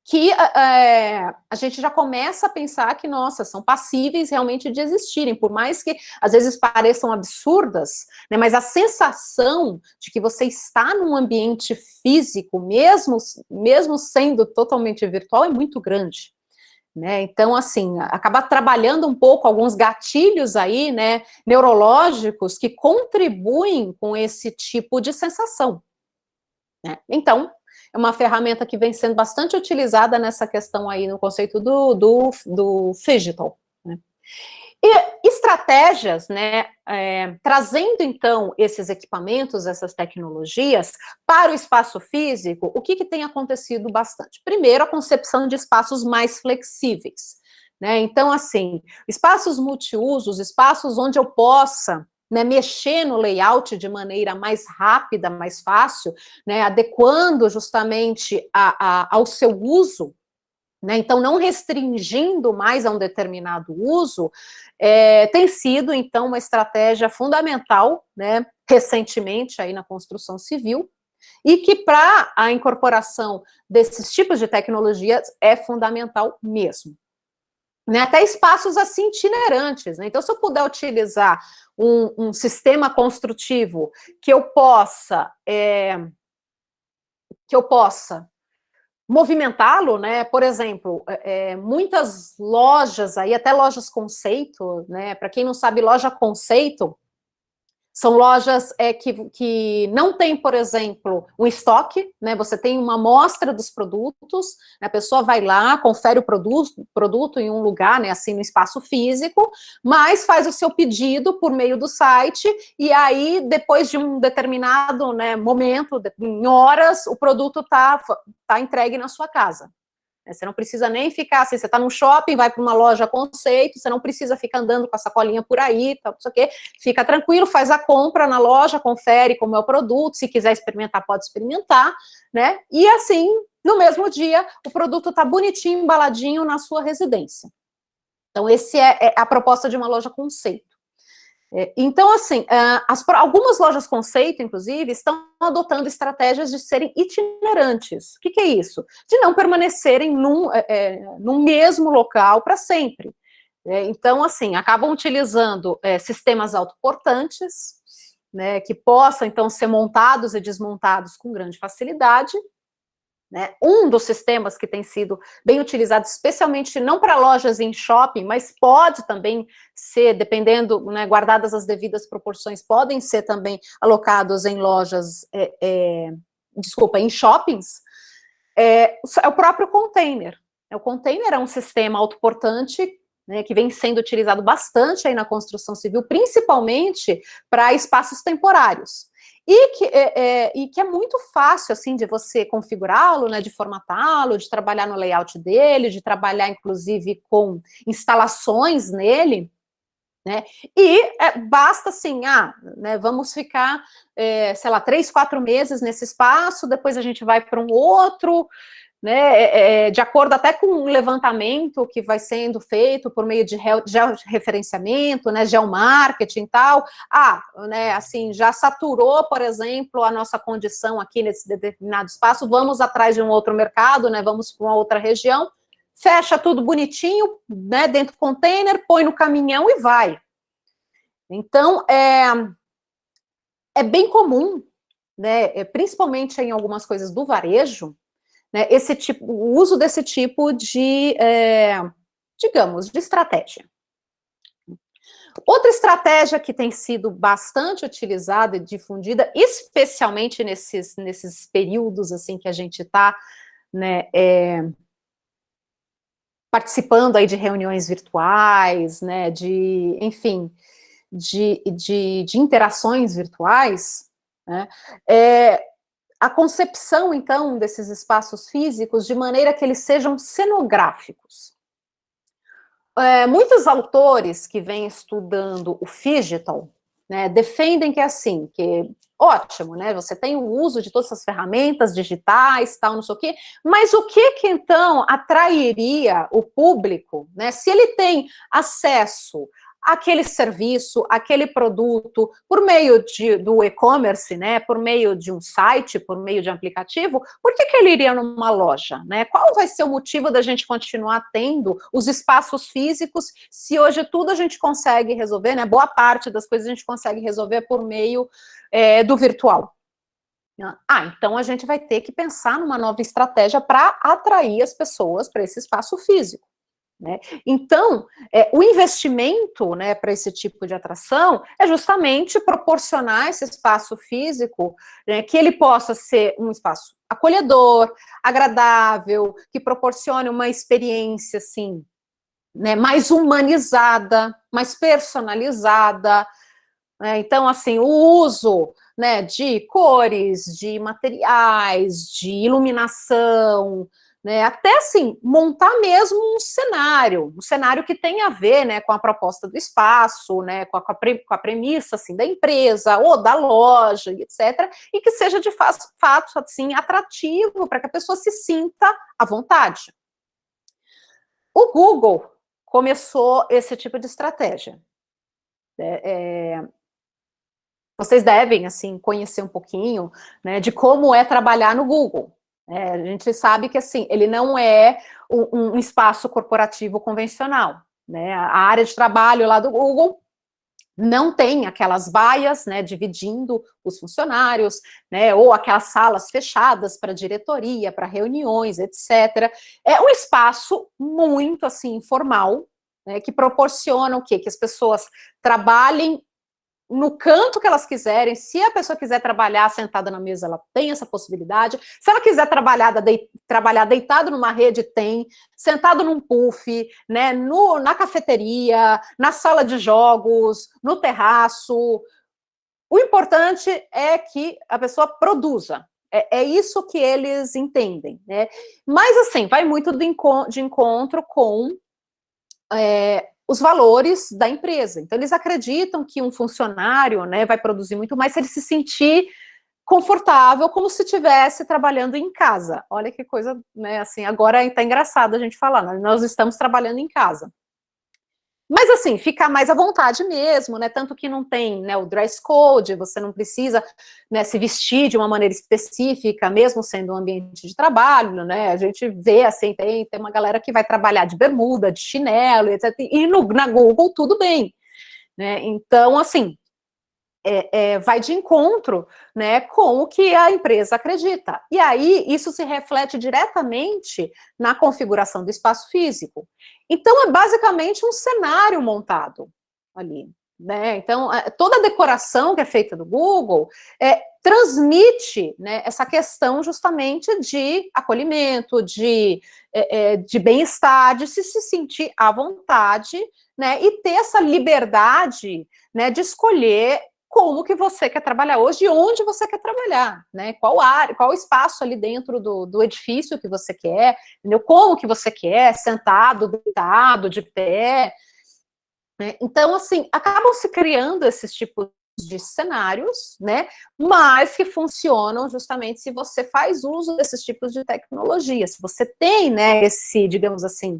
Speaker 1: que a gente já começa a pensar que, nossa, são passíveis realmente de existirem, por mais que às vezes pareçam absurdas, né, mas a sensação de que você está num ambiente físico, mesmo sendo totalmente virtual, é muito grande. Né? Então, assim, acaba trabalhando um pouco alguns gatilhos aí, né, neurológicos que contribuem com esse tipo de sensação. Né? Então, é uma ferramenta que vem sendo bastante utilizada nessa questão aí, no conceito do digital. Né? E estratégias, né, trazendo então esses equipamentos, essas tecnologias para o espaço físico, o que tem acontecido bastante? Primeiro, a concepção de espaços mais flexíveis. Né? Então, assim, espaços multiusos, espaços onde eu possa, né, mexer no layout de maneira mais rápida, mais fácil, né, adequando justamente ao seu uso, né, então não restringindo mais a um determinado uso, tem sido, então, uma estratégia fundamental, né, recentemente aí na construção civil, e que para a incorporação desses tipos de tecnologias é fundamental mesmo. Né, até espaços assim itinerantes, né? Então, se eu puder utilizar um sistema construtivo que eu possa movimentá-lo, né? Por exemplo, muitas lojas aí, até lojas conceito, né? Para quem não sabe, loja conceito são lojas que não tem, por exemplo, um estoque, né? Você tem uma amostra dos produtos, né? A pessoa vai lá, confere o produto em um lugar, né? Assim, no espaço físico, mas faz o seu pedido por meio do site, e aí, depois de um determinado, né, momento, em horas, o produto tá entregue na sua casa. Você não precisa nem ficar assim, você está num shopping, vai para uma loja conceito, você não precisa ficar andando com a sacolinha por aí, tal, não sei o quê. Fica tranquilo, faz a compra na loja, confere como é o produto, se quiser experimentar, pode experimentar, né? E assim, no mesmo dia, o produto está bonitinho, embaladinho na sua residência. Então, esse é a proposta de uma loja conceito. Então, assim, algumas lojas conceito, inclusive, estão adotando estratégias de serem itinerantes. O que é isso? De não permanecerem num mesmo local para sempre. Então, assim, acabam utilizando sistemas autoportantes, né, que possam, então, ser montados e desmontados com grande facilidade. Né? Um dos sistemas que tem sido bem utilizado, especialmente não para lojas em shopping, mas pode também ser, dependendo, né, guardadas as devidas proporções, podem ser também alocados em lojas, em shoppings, é o próprio container. O container é um sistema autoportante, né, que vem sendo utilizado bastante aí na construção civil, principalmente para espaços temporários. E que é muito fácil, assim, de você configurá-lo, né, de formatá-lo, de trabalhar no layout dele, de trabalhar, inclusive, com instalações nele, né, e basta, assim, né, vamos ficar, sei lá, 3, 4 meses nesse espaço, depois a gente vai para um outro, né, de acordo até com um levantamento que vai sendo feito por meio de georreferenciamento, né, geomarketing e tal, né, assim, já saturou, por exemplo, a nossa condição aqui nesse determinado espaço, vamos atrás de um outro mercado, né, vamos para uma outra região, fecha tudo bonitinho, né, dentro do container, põe no caminhão e vai. Então, é bem comum, né, principalmente em algumas coisas do varejo, né, o uso desse tipo de, digamos, de estratégia. Outra estratégia que tem sido bastante utilizada e difundida, especialmente nesses períodos assim que a gente está, né, participando aí de reuniões virtuais, né, enfim, de interações virtuais, né, a concepção, então, desses espaços físicos de maneira que eles sejam cenográficos. Muitos autores que vêm estudando o Phygital, né, defendem que é assim, que ótimo, né, você tem o uso de todas essas ferramentas digitais, tal, não sei o quê, mas o que então atrairia o público, né, se ele tem acesso àquele serviço, aquele produto, por meio do e-commerce, né, por meio de um site, por meio de um aplicativo, por que ele iria numa loja, né? Qual vai ser o motivo da gente continuar tendo os espaços físicos, se hoje tudo a gente consegue resolver, né? Boa parte das coisas a gente consegue resolver por meio do virtual. Então a gente vai ter que pensar numa nova estratégia para atrair as pessoas para esse espaço físico. Né? Então, o investimento, né, para esse tipo de atração é justamente proporcionar esse espaço físico, né, que ele possa ser um espaço acolhedor, agradável, que proporcione uma experiência assim, né, mais humanizada, mais personalizada. Né? Então, assim, o uso, né, de cores, de materiais, de iluminação, né, até assim, montar mesmo um cenário que tenha a ver, né, com a proposta do espaço, né, com a premissa, assim, da empresa, ou da loja, etc., e que seja de fato, assim, atrativo, para que a pessoa se sinta à vontade. O Google começou esse tipo de estratégia. Vocês devem, assim, conhecer um pouquinho, né, de como é trabalhar no Google. A gente sabe que, assim, ele não é um espaço corporativo convencional, né? A área de trabalho lá do Google não tem aquelas baias, né, dividindo os funcionários, né, ou aquelas salas fechadas para diretoria, para reuniões, etc. É um espaço muito, assim, informal, né, que proporciona o quê? Que as pessoas trabalhem no canto que elas quiserem. Se a pessoa quiser trabalhar sentada na mesa, ela tem essa possibilidade. Se ela quiser trabalhar deitado numa rede, tem. Sentado num puff, né, na cafeteria, na sala de jogos, no terraço. O importante é que a pessoa produza. É isso que eles entendem, né? Mas, assim, vai muito de encontro com os valores da empresa. Então, eles acreditam que um funcionário, né, vai produzir muito mais se ele se sentir confortável, como se estivesse trabalhando em casa. Olha que coisa, né, assim, agora está engraçado a gente falar, nós estamos trabalhando em casa. Mas, assim, fica mais à vontade mesmo, né? Tanto que não tem, né, o dress code, você não precisa, né, se vestir de uma maneira específica, mesmo sendo um ambiente de trabalho, né? A gente vê, assim, tem uma galera que vai trabalhar de bermuda, de chinelo, etc. E na Google tudo bem, né? Então, assim, vai de encontro, né, com o que a empresa acredita. E aí, isso se reflete diretamente na configuração do espaço físico. Então, é basicamente um cenário montado ali, né? Então, toda a decoração que é feita do Google transmite, né, essa questão justamente de acolhimento, de bem-estar, de se sentir à vontade, né, e ter essa liberdade, né, de escolher como que você quer trabalhar hoje e onde você quer trabalhar, né? Qual área, qual espaço ali dentro do edifício que você quer, entendeu? Como que você quer, sentado, deitado, de pé, né? Então, assim, acabam se criando esses tipos de cenários, né? Mas que funcionam justamente se você faz uso desses tipos de tecnologia, se você tem, né, esse, digamos assim,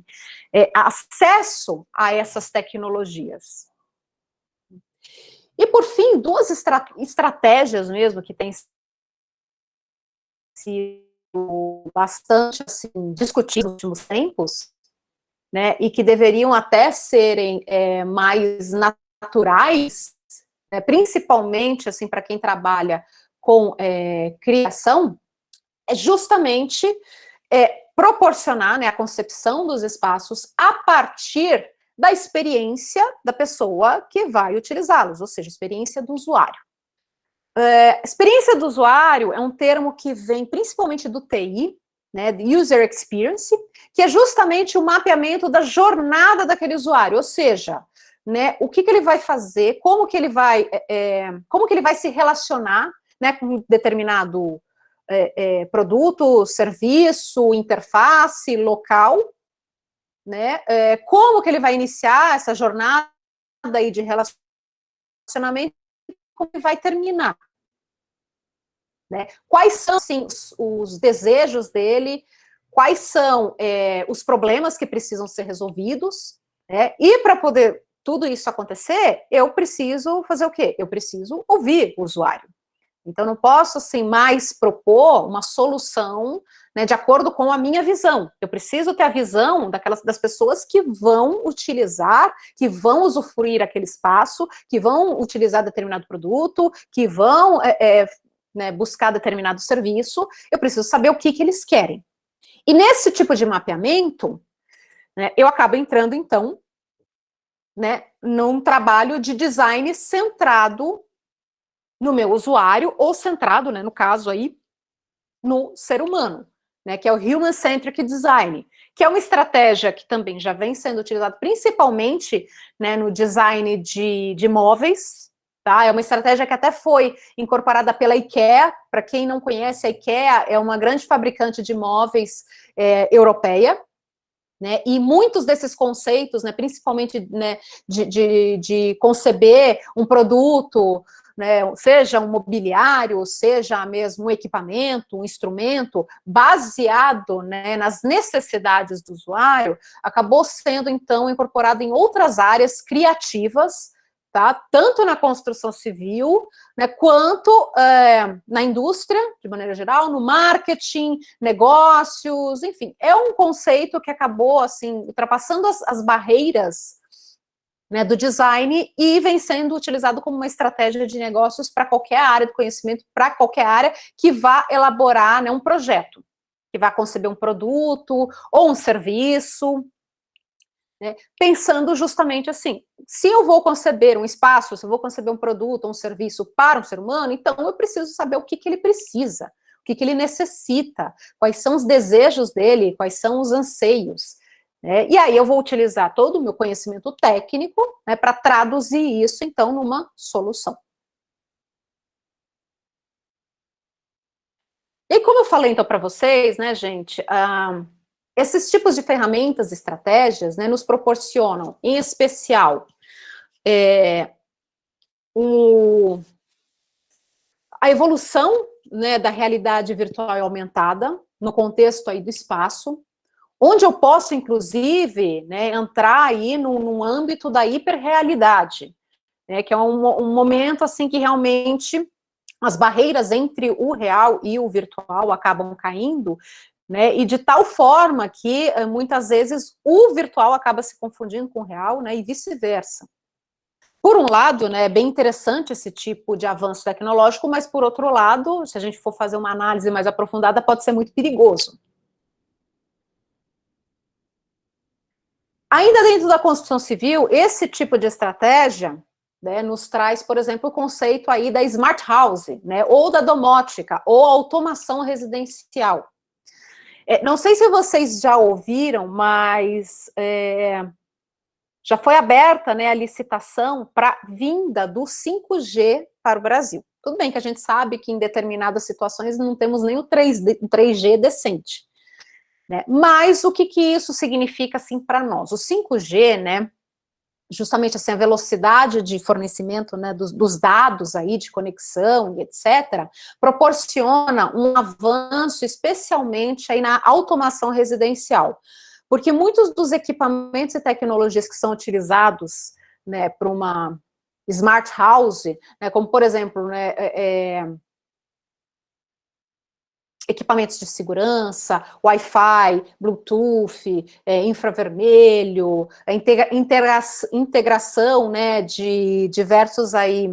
Speaker 1: acesso a essas tecnologias. E, por fim, duas estratégias mesmo que têm sido bastante assim, discutidas nos últimos tempos, né, e que deveriam até serem mais naturais, né, principalmente assim, para quem trabalha com criação, é justamente proporcionar, né, a concepção dos espaços a partir da experiência da pessoa que vai utilizá-los, ou seja, experiência do usuário. Experiência do usuário é um termo que vem principalmente do TI, né, User Experience, que é justamente o mapeamento da jornada daquele usuário, ou seja, né, o que ele vai fazer, como que ele vai se relacionar, né, com um determinado produto, serviço, interface, local, né, como que ele vai iniciar essa jornada aí de relacionamento, como ele vai terminar. Né? Quais são assim, os desejos dele, quais são os problemas que precisam ser resolvidos, né? E para poder tudo isso acontecer, eu preciso fazer o quê? Eu preciso ouvir o usuário. Então, não posso, assim, mais propor uma solução, né, de acordo com a minha visão. Eu preciso ter a visão das pessoas que vão utilizar, que vão usufruir aquele espaço, que vão utilizar determinado produto, que vão né, buscar determinado serviço. Eu preciso saber o que eles querem. E nesse tipo de mapeamento, né, eu acabo entrando, então, né, num trabalho de design centrado no meu usuário, ou centrado, né, no caso aí, no ser humano, né, que é o Human Centric Design, que é uma estratégia que também já vem sendo utilizada principalmente, né, no design de móveis, tá? É uma estratégia que até foi incorporada pela IKEA. Para quem não conhece, a IKEA é uma grande fabricante de móveis europeia, né, e muitos desses conceitos, né, principalmente, né, de conceber um produto, né, seja um mobiliário, seja mesmo um equipamento, um instrumento, baseado, né, nas necessidades do usuário, acabou sendo, então, incorporado em outras áreas criativas, tá? Tanto na construção civil, né, quanto na indústria, de maneira geral, no marketing, negócios, enfim, é um conceito que acabou, assim, ultrapassando as barreiras, né, do design e vem sendo utilizado como uma estratégia de negócios para qualquer área do conhecimento, para qualquer área que vá elaborar, né, um projeto, que vá conceber um produto ou um serviço, né, pensando justamente assim, se eu vou conceber um espaço, se eu vou conceber um produto ou um serviço para um ser humano, então eu preciso saber o que ele precisa, o que ele necessita, quais são os desejos dele, quais são os anseios, né, e aí eu vou utilizar todo o meu conhecimento técnico, né, para traduzir isso, então, numa solução. E como eu falei, então, para vocês, né, gente, esses tipos de ferramentas, estratégias, né, nos proporcionam, em especial, a evolução, né, da realidade virtual e aumentada, no contexto aí do espaço, onde eu posso, inclusive, né, entrar aí num âmbito da hiperrealidade, né, que é um momento, assim, que realmente as barreiras entre o real e o virtual acabam caindo, né, e de tal forma que, muitas vezes, o virtual acaba se confundindo com o real, né, e vice-versa. Por um lado, né, é bem interessante esse tipo de avanço tecnológico, mas por outro lado, se a gente for fazer uma análise mais aprofundada, pode ser muito perigoso. Ainda dentro da construção civil, esse tipo de estratégia, né, nos traz, por exemplo, o conceito aí da smart house, né, ou da domótica, ou automação residencial. Não sei se vocês já ouviram, mas já foi aberta, né, a licitação para vinda do 5G para o Brasil. Tudo bem que a gente sabe que em determinadas situações não temos nem o 3G decente, né? Mas o que isso significa assim para nós? O 5G, né, justamente assim a velocidade de fornecimento, né, dos dados aí de conexão e etc, proporciona um avanço especialmente aí na automação residencial, porque muitos dos equipamentos e tecnologias que são utilizados, né, para uma smart house, né, como por exemplo, né, equipamentos de segurança, Wi-Fi, Bluetooth, infravermelho, integração, né, de diversos aí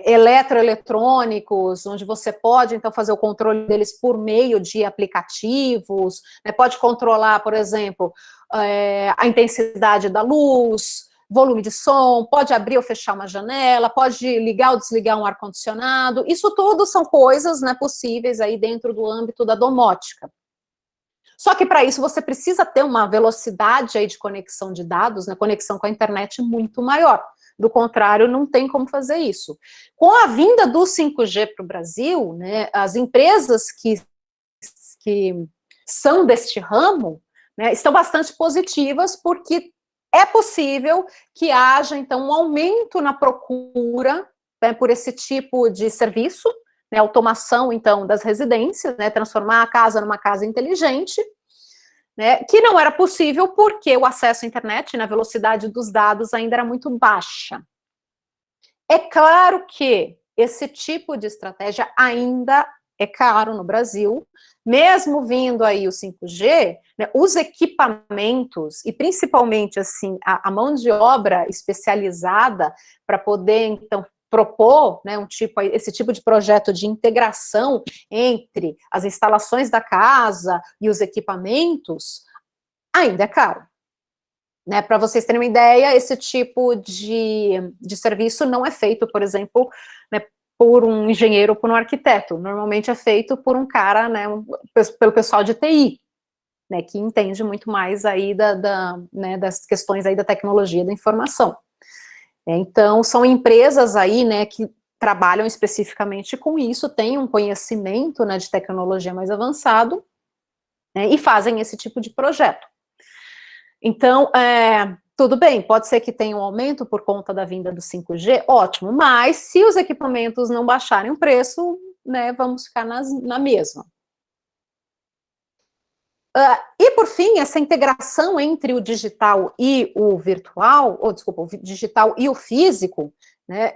Speaker 1: eletroeletrônicos, onde você pode, então, fazer o controle deles por meio de aplicativos, né, pode controlar, por exemplo, a intensidade da luz, volume de som, pode abrir ou fechar uma janela, pode ligar ou desligar um ar-condicionado, isso tudo são coisas, né, possíveis aí dentro do âmbito da domótica. Só que para isso você precisa ter uma velocidade aí de conexão de dados, né, conexão com a internet muito maior. Do contrário, não tem como fazer isso. Com a vinda do 5G para o Brasil, né, as empresas que são deste ramo, né, estão bastante positivas, porque é possível que haja, então, um aumento na procura, né, por esse tipo de serviço, né, automação, então, das residências, né, transformar a casa numa casa inteligente, né, que não era possível porque o acesso à internet, na velocidade dos dados ainda era muito baixa. É claro que esse tipo de estratégia ainda é caro no Brasil, mesmo vindo aí o 5G, né, os equipamentos e principalmente assim a mão de obra especializada para poder então propor, né, esse tipo de projeto de integração entre as instalações da casa e os equipamentos, ainda é caro. Né, para vocês terem uma ideia, esse tipo de serviço não é feito, por exemplo, né, por um engenheiro ou por um arquiteto, normalmente é feito por um cara, né, pelo pessoal de TI, né, que entende muito mais aí né, das questões aí da tecnologia da informação. Então, são empresas aí, né, que trabalham especificamente com isso, têm um conhecimento, né, de tecnologia mais avançado, né, e fazem esse tipo de projeto. Então, tudo bem, pode ser que tenha um aumento por conta da vinda do 5G, ótimo, mas se os equipamentos não baixarem o preço, né, vamos ficar na mesma. E por fim, essa integração entre o digital e o virtual, ou desculpa, o digital e o físico, né,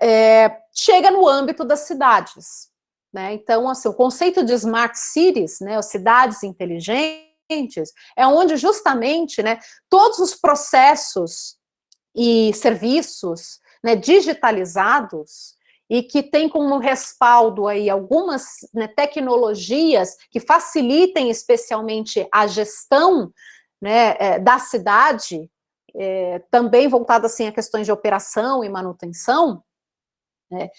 Speaker 1: chega no âmbito das cidades, né? Então, assim, o conceito de smart cities, né, as cidades inteligentes, é onde justamente, né, todos os processos e serviços, né, digitalizados e que tem como respaldo aí algumas, né, tecnologias que facilitem especialmente a gestão, né, da cidade, também voltada assim a questões de operação e manutenção, né,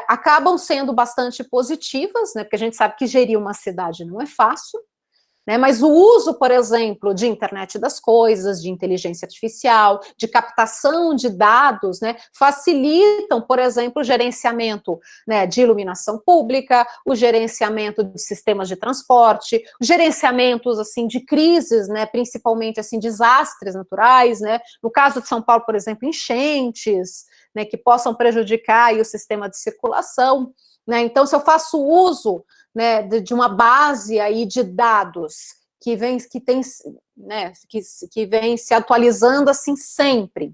Speaker 1: acabam sendo bastante positivas, né, porque a gente sabe que gerir uma cidade não é fácil, né, mas o uso, por exemplo, de internet das coisas, de inteligência artificial, de captação de dados, né, facilitam, por exemplo, o gerenciamento, né, de iluminação pública, o gerenciamento de sistemas de transporte, gerenciamentos assim de crises, né, principalmente assim desastres naturais, né, no caso de São Paulo, por exemplo, enchentes, né, que possam prejudicar aí, o sistema de circulação, né, então se eu faço uso, né, de uma base aí de dados que vem se atualizando assim sempre.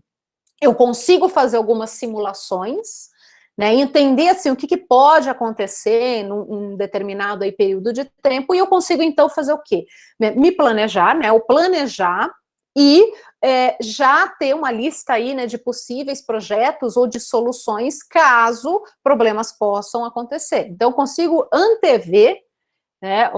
Speaker 1: Eu consigo fazer algumas simulações, né, entender assim, o que pode acontecer num determinado aí, período de tempo, e eu consigo então fazer o quê? Me planejar, né, o planejar e já ter uma lista aí, né, de possíveis projetos ou de soluções caso problemas possam acontecer. Então, eu consigo antever, né,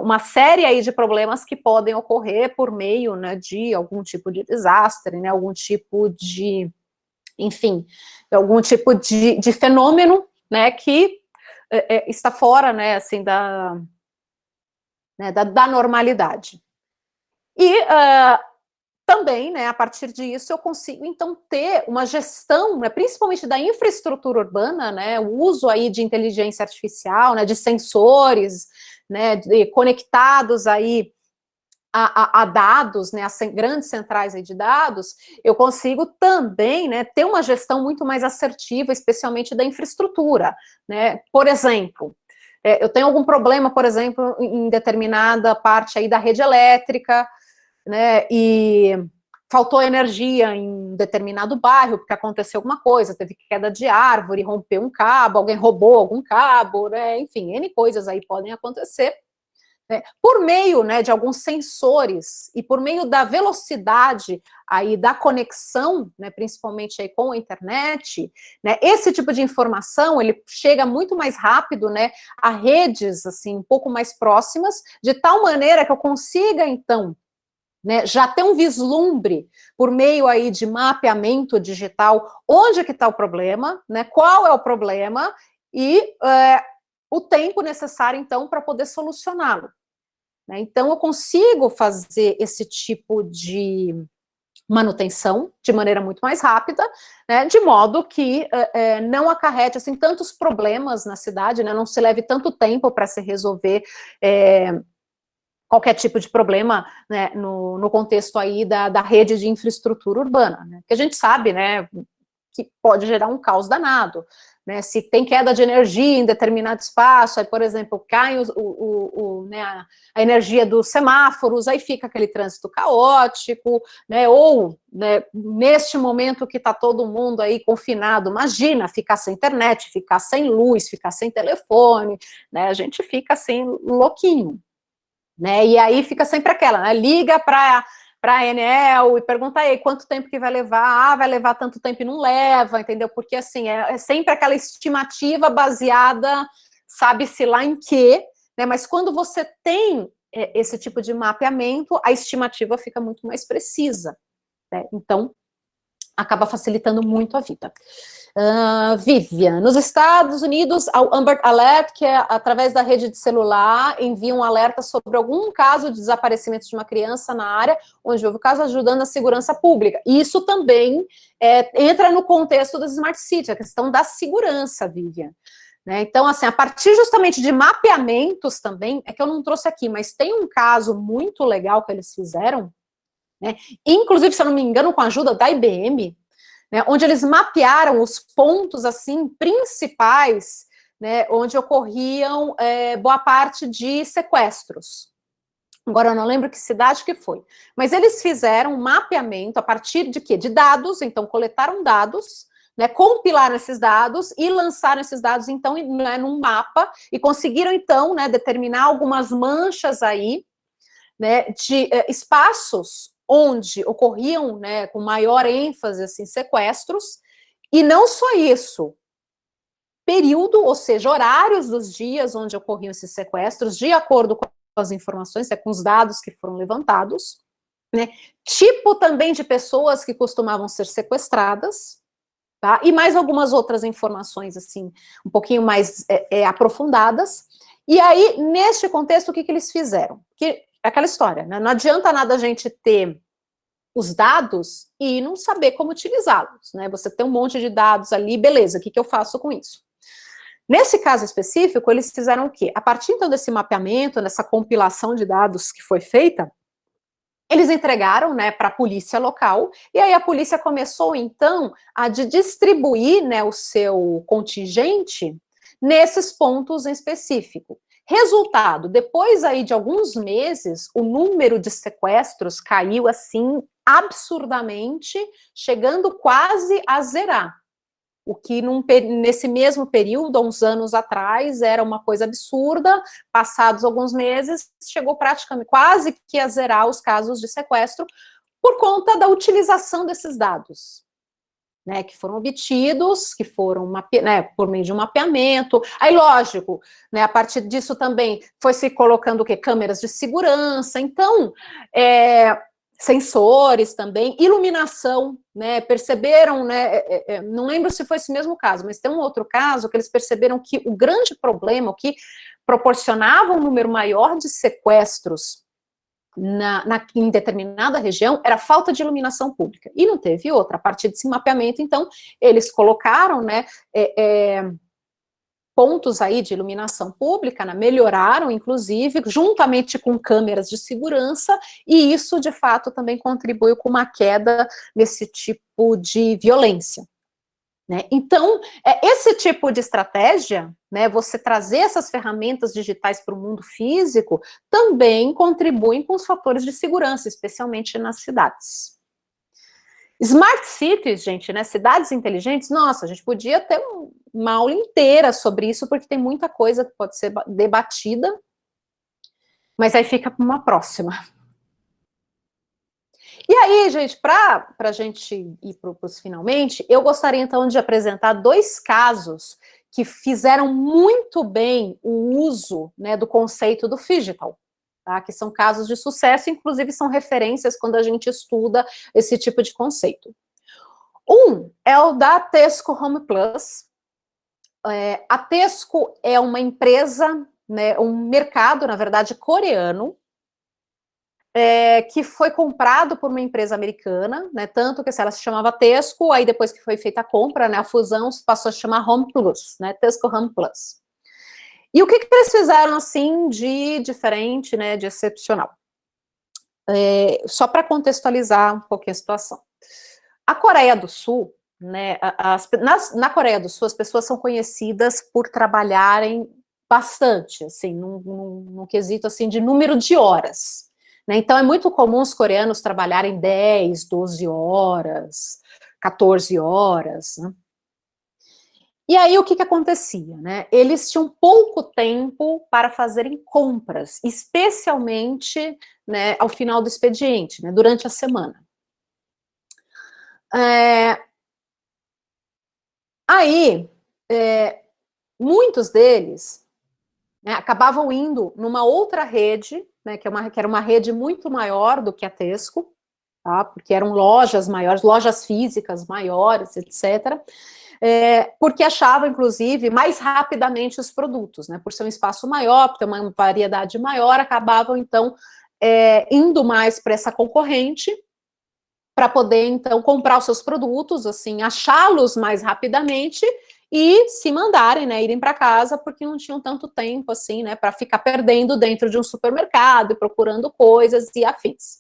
Speaker 1: uma série aí de problemas que podem ocorrer por meio, né, de algum tipo de desastre, né, algum tipo de, enfim, algum tipo de fenômeno, né, que está fora, né, assim, da normalidade. E também, né, a partir disso, eu consigo, então, ter uma gestão, né, principalmente da infraestrutura urbana, né, o uso aí de inteligência artificial, né, de sensores, né, conectados aí a dados, né, as grandes centrais aí de dados, eu consigo também, né, ter uma gestão muito mais assertiva, especialmente da infraestrutura, né, por exemplo, eu tenho algum problema, por exemplo, em determinada parte aí da rede elétrica, né, e faltou energia em determinado bairro, porque aconteceu alguma coisa, teve queda de árvore, rompeu um cabo, alguém roubou algum cabo, né, enfim, N coisas aí podem acontecer, né, por meio, né, de alguns sensores e por meio da velocidade aí da conexão, né, principalmente aí com a internet, né, esse tipo de informação, ele chega muito mais rápido, né, a redes, assim, um pouco mais próximas, de tal maneira que eu consiga, então, né, já ter um vislumbre por meio aí de mapeamento digital, onde que está o problema, né, qual é o problema e o tempo necessário, então, para poder solucioná-lo. Né? Então, eu consigo fazer esse tipo de manutenção de maneira muito mais rápida, né, de modo que não acarrete assim, tantos problemas na cidade, né, não se leve tanto tempo para se resolver qualquer tipo de problema, né, no contexto aí da rede de infraestrutura urbana, né, que a gente sabe, né, que pode gerar um caos danado, né, se tem queda de energia em determinado espaço, aí, por exemplo, cai né, a energia dos semáforos, aí fica aquele trânsito caótico, né, ou, né, neste momento que está todo mundo aí confinado, imagina, ficar sem internet, ficar sem luz, ficar sem telefone, né, a gente fica assim, louquinho, né, e aí fica sempre aquela, né, liga para a Enel e pergunta aí quanto tempo que vai levar, vai levar tanto tempo e não leva, entendeu? Porque assim, é sempre aquela estimativa baseada, sabe-se lá em quê, né? Mas quando você tem esse tipo de mapeamento, a estimativa fica muito mais precisa, né? Então, acaba facilitando muito a vida. Vivian, nos Estados Unidos, ao Amber Alert, que é através da rede de celular, envia um alerta sobre algum caso de desaparecimento de uma criança na área onde houve o caso, ajudando a segurança pública. Isso também entra no contexto das Smart Cities, a questão da segurança, Vivian. Né? Então, assim, a partir justamente de mapeamentos também, é que eu não trouxe aqui, mas tem um caso muito legal que eles fizeram, né? Inclusive, se eu não me engano, com a ajuda da IBM, né, onde eles mapearam os pontos assim principais, né, onde ocorriam boa parte de sequestros. Agora eu não lembro que cidade que foi, mas eles fizeram um mapeamento a partir de quê? De dados, então coletaram dados, né, compilaram esses dados e lançaram esses dados então, né, num mapa e conseguiram então, né, determinar algumas manchas aí, né, de espaços onde ocorriam, né, com maior ênfase, assim, sequestros, e não só isso, período, ou seja, horários dos dias onde ocorriam esses sequestros, de acordo com as informações, com os dados que foram levantados, né, tipo também de pessoas que costumavam ser sequestradas, tá, e mais algumas outras informações, assim, um pouquinho mais aprofundadas, e aí, neste contexto, o que eles fizeram? Que aquela história, né? Não adianta nada a gente ter os dados e não saber como utilizá-los, né? Você tem um monte de dados ali, beleza, o que eu faço com isso? Nesse caso específico, eles fizeram o quê? A partir, então, desse mapeamento, dessa compilação de dados que foi feita, eles entregaram, né, para a polícia local, e aí a polícia começou, então, a distribuir, né, o seu contingente nesses pontos em específico. Resultado, depois aí de alguns meses, o número de sequestros caiu assim absurdamente, chegando quase a zerar. O que nesse mesmo período, há uns anos atrás, era uma coisa absurda, passados alguns meses, chegou praticamente quase que a zerar os casos de sequestro, por conta da utilização desses dados, né, que foram obtidos, que foram por meio de um mapeamento. Aí, lógico, né, a partir disso também foi se colocando o quê? Câmeras de segurança, então, sensores também, iluminação, né, perceberam, né, não lembro se foi esse mesmo caso, mas tem um outro caso que eles perceberam que o grande problema, o que proporcionava um número maior de sequestros em determinada região, era falta de iluminação pública, e não teve outra. A partir desse mapeamento, então, eles colocaram, né, pontos aí de iluminação pública, né, melhoraram, inclusive, juntamente com câmeras de segurança, e isso, de fato, também contribuiu com uma queda nesse tipo de violência. Né? Então, esse tipo de estratégia, né, você trazer essas ferramentas digitais para o mundo físico, também contribuem com os fatores de segurança, especialmente nas cidades. Smart cities, gente, né, cidades inteligentes, nossa, a gente podia ter uma aula inteira sobre isso, porque tem muita coisa que pode ser debatida, mas aí fica para uma próxima. E aí, gente, para a gente ir para os finalmente, eu gostaria então de apresentar 2 casos que fizeram muito bem o uso, né, do conceito do phygital, tá? Que são casos de sucesso, inclusive são referências quando a gente estuda esse tipo de conceito. Um é o da Tesco Home Plus. A Tesco é uma empresa, né, um mercado, na verdade, coreano, que foi comprado por uma empresa americana, né, tanto que ela se chamava Tesco, aí depois que foi feita a compra, né, a fusão passou a se chamar Home Plus, né, Tesco Home Plus. E o que eles fizeram, assim, de diferente, né, de excepcional? Só para contextualizar um pouquinho a situação. A Coreia do Sul, né, na Coreia do Sul, as pessoas são conhecidas por trabalharem bastante, assim, num quesito, assim, de número de horas. Né? Então, é muito comum os coreanos trabalharem 10, 12 horas, 14 horas. Né? E aí, o que acontecia? Né? Eles tinham pouco tempo para fazerem compras, especialmente, né, ao final do expediente, né, durante a semana. Aí, muitos deles, né, acabavam indo numa outra rede, né, que era uma rede muito maior do que a Tesco, tá, porque eram lojas maiores, lojas físicas maiores, etc., porque achavam, inclusive, mais rapidamente os produtos, né, por ser um espaço maior, por ter uma variedade maior, acabavam, então, indo mais para essa concorrente, para poder, então, comprar os seus produtos, assim, achá-los mais rapidamente e se mandarem, né, irem para casa, porque não tinham tanto tempo, assim, né, para ficar perdendo dentro de um supermercado, procurando coisas e afins.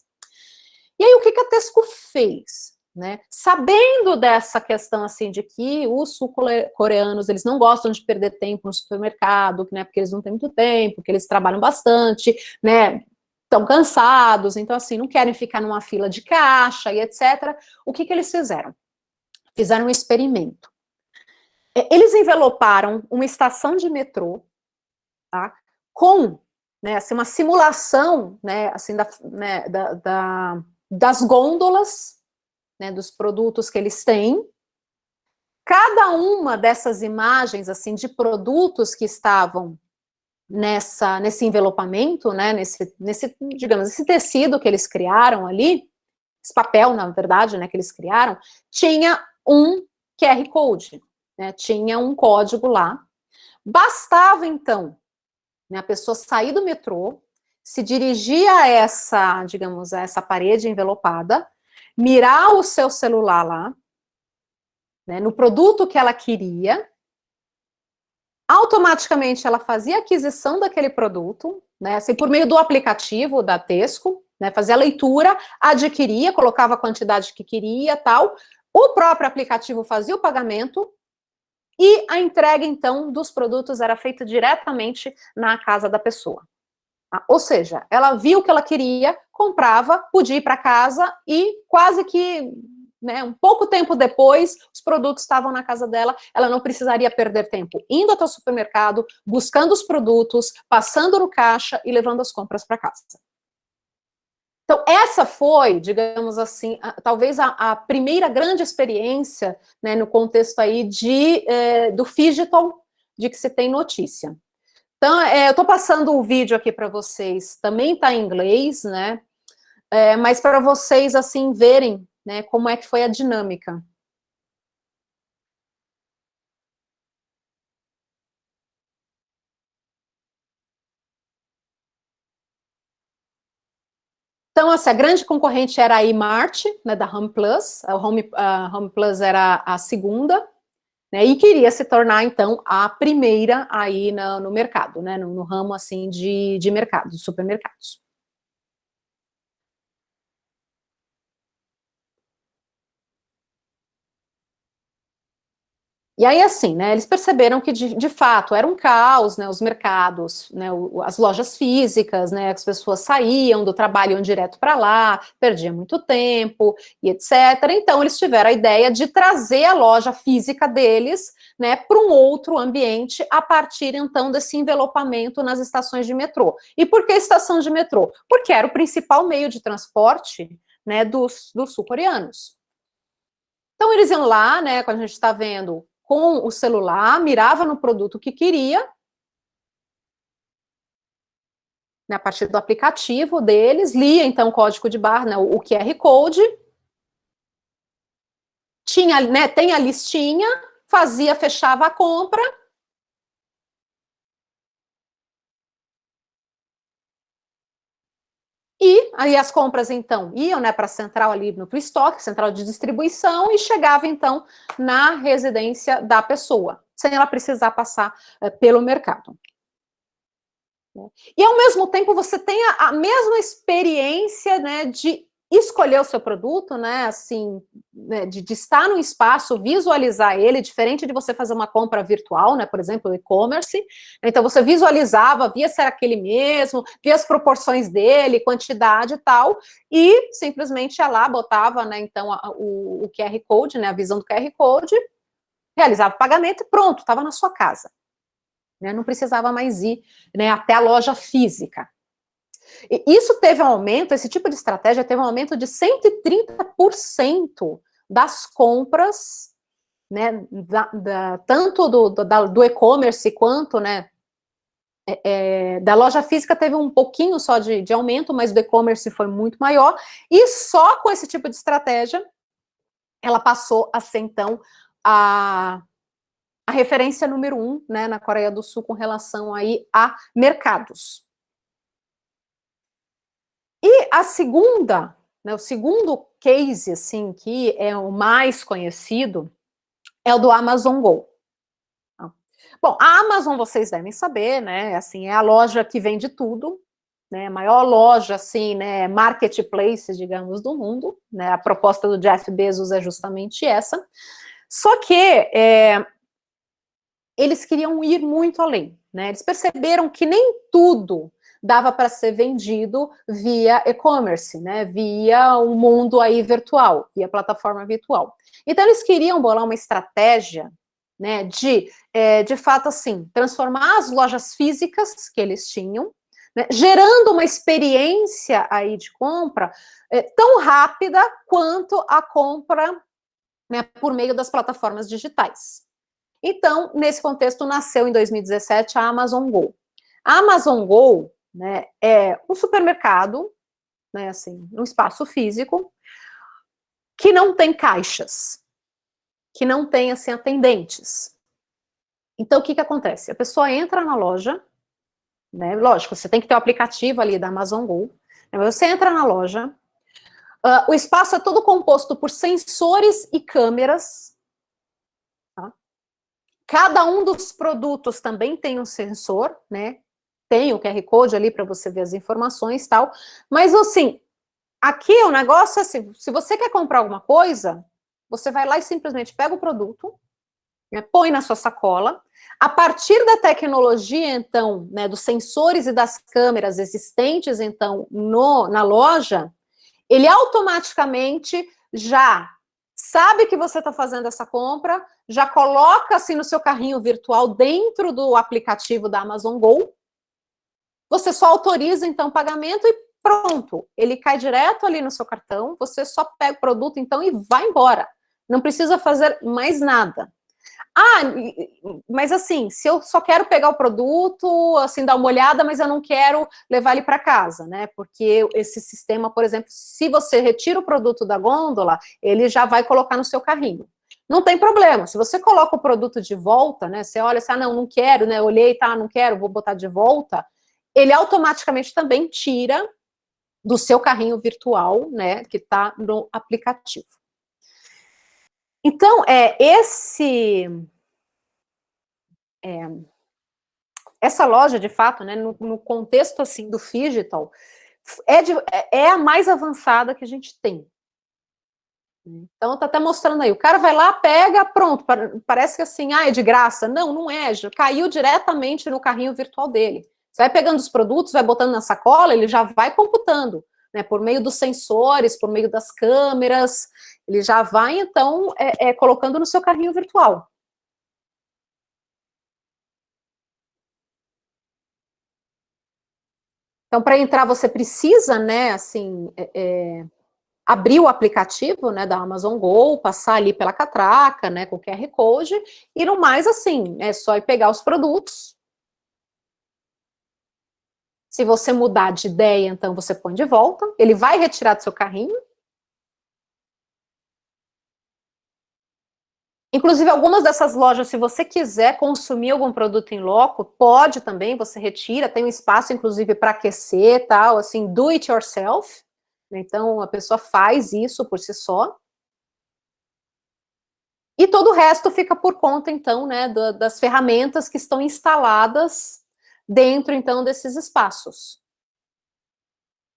Speaker 1: E aí, o que a Tesco fez? Né? Sabendo dessa questão, assim, de que os sul-coreanos, eles não gostam de perder tempo no supermercado, né, porque eles não têm muito tempo, porque eles trabalham bastante, né, estão cansados, então, assim, não querem ficar numa fila de caixa e etc. O que eles fizeram? Fizeram um experimento. Eles enveloparam uma estação de metrô, tá, com, né, assim, uma simulação, né, assim, das gôndolas, né, dos produtos que eles têm. Cada uma dessas imagens, assim, de produtos que estavam nesse envelopamento, né, digamos, esse tecido que eles criaram ali, esse papel, na verdade, né, que eles criaram, tinha um QR Code, né, tinha um código lá. Bastava, então, né, a pessoa sair do metrô, se dirigir a essa, digamos, a essa parede envelopada, mirar o seu celular lá, né, no produto que ela queria, automaticamente ela fazia a aquisição daquele produto, né, assim, por meio do aplicativo da Tesco, né, fazia a leitura, adquiria, colocava a quantidade que queria, tal, o próprio aplicativo fazia o pagamento, e a entrega, então, dos produtos era feita diretamente na casa da pessoa. Ou seja, ela viu o que ela queria, comprava, podia ir para casa e quase que, né, um pouco tempo depois, os produtos estavam na casa dela, ela não precisaria perder tempo indo até o supermercado, buscando os produtos, passando no caixa e levando as compras para casa. Então, essa foi, digamos assim, talvez a primeira grande experiência, né, no contexto aí do digital, de que se tem notícia. Então, eu estou passando o vídeo aqui para vocês, também está em inglês, né, mas para vocês, assim, verem, né, como é que foi a dinâmica. Então, assim, a grande concorrente era a eMart, né, da Home Plus, a Home Plus era a segunda, né, e queria se tornar, então, a primeira aí no mercado, né, no ramo, assim, de mercado, de supermercados. E aí, assim, né, eles perceberam que, de fato, era um caos, né, os mercados, né, as lojas físicas, né, as pessoas saíam do trabalho, iam direto para lá, perdiam muito tempo, e etc. Então, eles tiveram a ideia de trazer a loja física deles, né, para um outro ambiente, a partir, então, desse envelopamento nas estações de metrô. E por que estação de metrô? Porque era o principal meio de transporte, né, dos sul-coreanos. Então, eles iam lá, né, quando a gente está vendo, com o celular, mirava no produto que queria, né, a partir do aplicativo deles, lia, então, o código de barra, né, o QR Code, tinha, né, tem a listinha, fazia, fechava a compra, e aí as compras, então, iam, né, para a central ali no estoque, central de distribuição, e chegava, então, na residência da pessoa, sem ela precisar passar pelo mercado. E, ao mesmo tempo, você tem a mesma experiência, né, de escolher o seu produto, né, assim, né, de estar no espaço, visualizar ele, diferente de você fazer uma compra virtual, né, por exemplo, o e-commerce. Então, você visualizava, via se era aquele mesmo, via as proporções dele, quantidade e tal, e simplesmente ia lá, botava, né, então, o QR Code, né, a visão do QR Code, realizava o pagamento e pronto, estava na sua casa. Né, não precisava mais ir, né, até a loja física. E isso teve um aumento, esse tipo de estratégia teve um aumento de 130% das compras, né, tanto do e-commerce quanto, né, da loja física teve um pouquinho só de aumento, mas do e-commerce foi muito maior, e só com esse tipo de estratégia, ela passou a ser, então, a referência número 1, né, na Coreia do Sul com relação aí a mercados. E a segunda, né, o segundo case, assim, que é o mais conhecido, é o do Amazon Go. Bom, a Amazon, vocês devem saber, né, assim, é a loja que vende tudo, né, a maior loja, assim, né, marketplace, digamos, do mundo, né, a proposta do Jeff Bezos é justamente essa, só que eles queriam ir muito além, né, eles perceberam que nem tudo dava para ser vendido via e-commerce, né, via um mundo aí virtual, via plataforma virtual. Então, eles queriam bolar uma estratégia, né, de fato, assim, transformar as lojas físicas que eles tinham, né, gerando uma experiência aí de compra tão rápida quanto a compra, né, por meio das plataformas digitais. Então, nesse contexto, nasceu em 2017 a Amazon Go. A Amazon Go, né, é um supermercado, né, assim, um espaço físico, que não tem caixas, que não tem, assim, atendentes. Então, o que acontece? A pessoa entra na loja, né, lógico, você tem que ter o aplicativo ali da Amazon Go, né, você entra na loja, o espaço é todo composto por sensores e câmeras, tá? Cada um dos produtos também tem um sensor, né, tem o QR Code ali para você ver as informações e tal, mas assim, aqui o negócio é assim, se você quer comprar alguma coisa, você vai lá e simplesmente pega o produto, põe na sua sacola. A partir da tecnologia, então, né, dos sensores e das câmeras existentes, então, na loja, ele automaticamente já sabe que você está fazendo essa compra, já coloca assim no seu carrinho virtual dentro do aplicativo da Amazon Go. Você só autoriza, então, o pagamento e pronto. Ele cai direto ali no seu cartão, você só pega o produto, então, e vai embora. Não precisa fazer mais nada. Ah, mas assim, se eu só quero pegar o produto, assim, dar uma olhada, mas eu não quero levar ele para casa, né? Porque esse sistema, por exemplo, se você retira o produto da gôndola, ele já vai colocar no seu carrinho. Não tem problema, se você coloca o produto de volta, né? Você olha assim, ah, não quero, né? Olhei, tá, não quero, vou botar de volta. Ele automaticamente também tira do seu carrinho virtual, né? Que está no aplicativo. Então, essa loja, de fato, né, no contexto assim do Phygital, é a mais avançada que a gente tem. Então, tá até mostrando aí, o cara vai lá, pega, pronto, parece que assim, é de graça. Não, não é, já caiu diretamente no carrinho virtual dele. Você vai pegando os produtos, vai botando na sacola, ele já vai computando, né, por meio dos sensores, por meio das câmeras, ele já vai, então, colocando no seu carrinho virtual. Então, para entrar, você precisa, né, assim, abrir o aplicativo, né, da Amazon Go, passar ali pela catraca, né, com o QR Code, e no mais, assim, é só ir pegar os produtos. Se você mudar de ideia, então você põe de volta, ele vai retirar do seu carrinho. Inclusive, algumas dessas lojas, se você quiser consumir algum produto em loco, pode também, você retira, tem um espaço, inclusive, para aquecer, tal, assim, do it yourself. Então, a pessoa faz isso por si só. E todo o resto fica por conta, então, né, das ferramentas que estão instaladas dentro, então, desses espaços.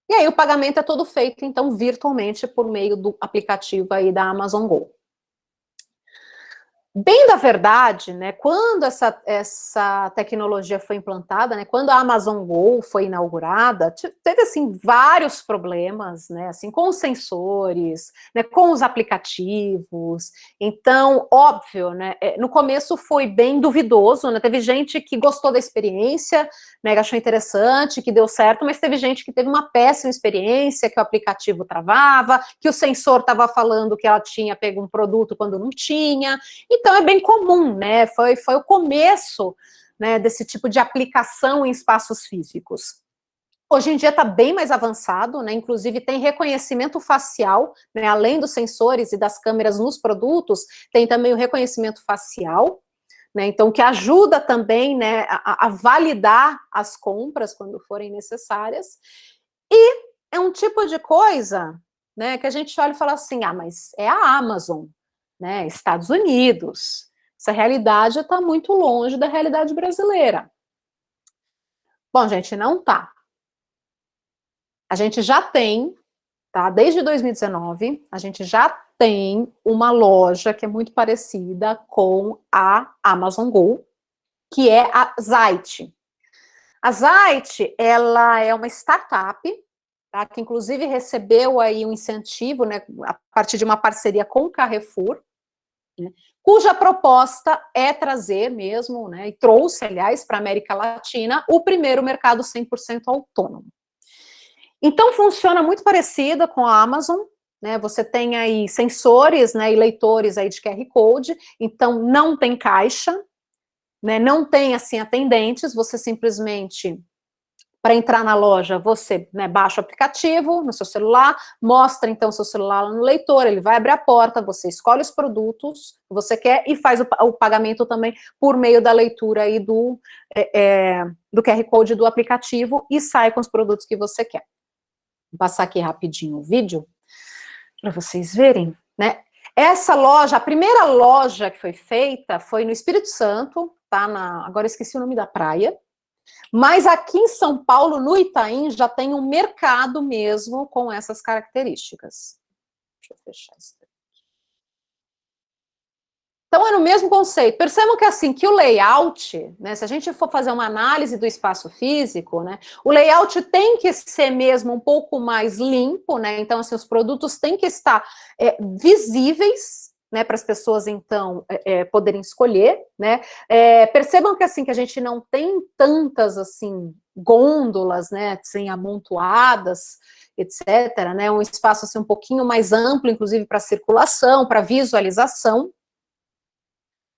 Speaker 1: E aí o pagamento é todo feito, então, virtualmente por meio do aplicativo aí da Amazon Go. Bem da verdade, né, quando essa tecnologia foi implantada, né, quando a Amazon Go foi inaugurada, teve, assim, vários problemas, né, assim, com os sensores, né, com os aplicativos. Então, óbvio, né, no começo foi bem duvidoso, né, teve gente que gostou da experiência, né, que achou interessante, que deu certo, mas teve gente que teve uma péssima experiência, que o aplicativo travava, que o sensor estava falando que ela tinha pego um produto quando não tinha. Então, é bem comum, né? Foi o começo, né, desse tipo de aplicação em espaços físicos. Hoje em dia está bem mais avançado, né? Inclusive tem reconhecimento facial, né? Além dos sensores e das câmeras nos produtos, tem também o reconhecimento facial, né? Então, que ajuda também, né, a validar as compras quando forem necessárias. E é um tipo de coisa, né, que a gente olha e fala assim, ah, mas é a Amazon, né, Estados Unidos. Essa realidade está muito longe da realidade brasileira. Bom, gente, não tá. A gente já tem, tá? Desde 2019, a gente já tem uma loja que é muito parecida com a Amazon Go, que é a Zite. A Zite, ela é uma startup, tá? Que inclusive recebeu aí um incentivo, né, a partir de uma parceria com o Carrefour, né, cuja proposta é trazer mesmo, né, e trouxe, aliás, para a América Latina, o primeiro mercado 100% autônomo. Então, funciona muito parecida com a Amazon, né, você tem aí sensores, né, e leitores aí de QR Code, então não tem caixa, né, não tem, assim, atendentes, você simplesmente... Para entrar na loja, você, né, baixa o aplicativo no seu celular, mostra então o seu celular lá no leitor, ele vai abrir a porta, você escolhe os produtos que você quer e faz o pagamento também por meio da leitura aí do QR Code do aplicativo e sai com os produtos que você quer. Vou passar aqui rapidinho o vídeo para vocês verem, né? Essa loja, a primeira loja que foi feita foi no Espírito Santo, tá? Agora eu esqueci o nome da praia. Mas aqui em São Paulo, no Itaim, já tem um mercado mesmo com essas características. Deixa eu fechar isso aqui. Então, é no mesmo conceito. Percebam que, assim, que o layout, né, se a gente for fazer uma análise do espaço físico, né, o layout tem que ser mesmo um pouco mais limpo, né, então, assim, os produtos têm que estar visíveis, né, para as pessoas, então, poderem escolher, né. Percebam que, assim, que a gente não tem tantas, assim, gôndolas, né, assim, amontoadas, etc., né, um espaço, assim, um pouquinho mais amplo, inclusive, para circulação, para visualização,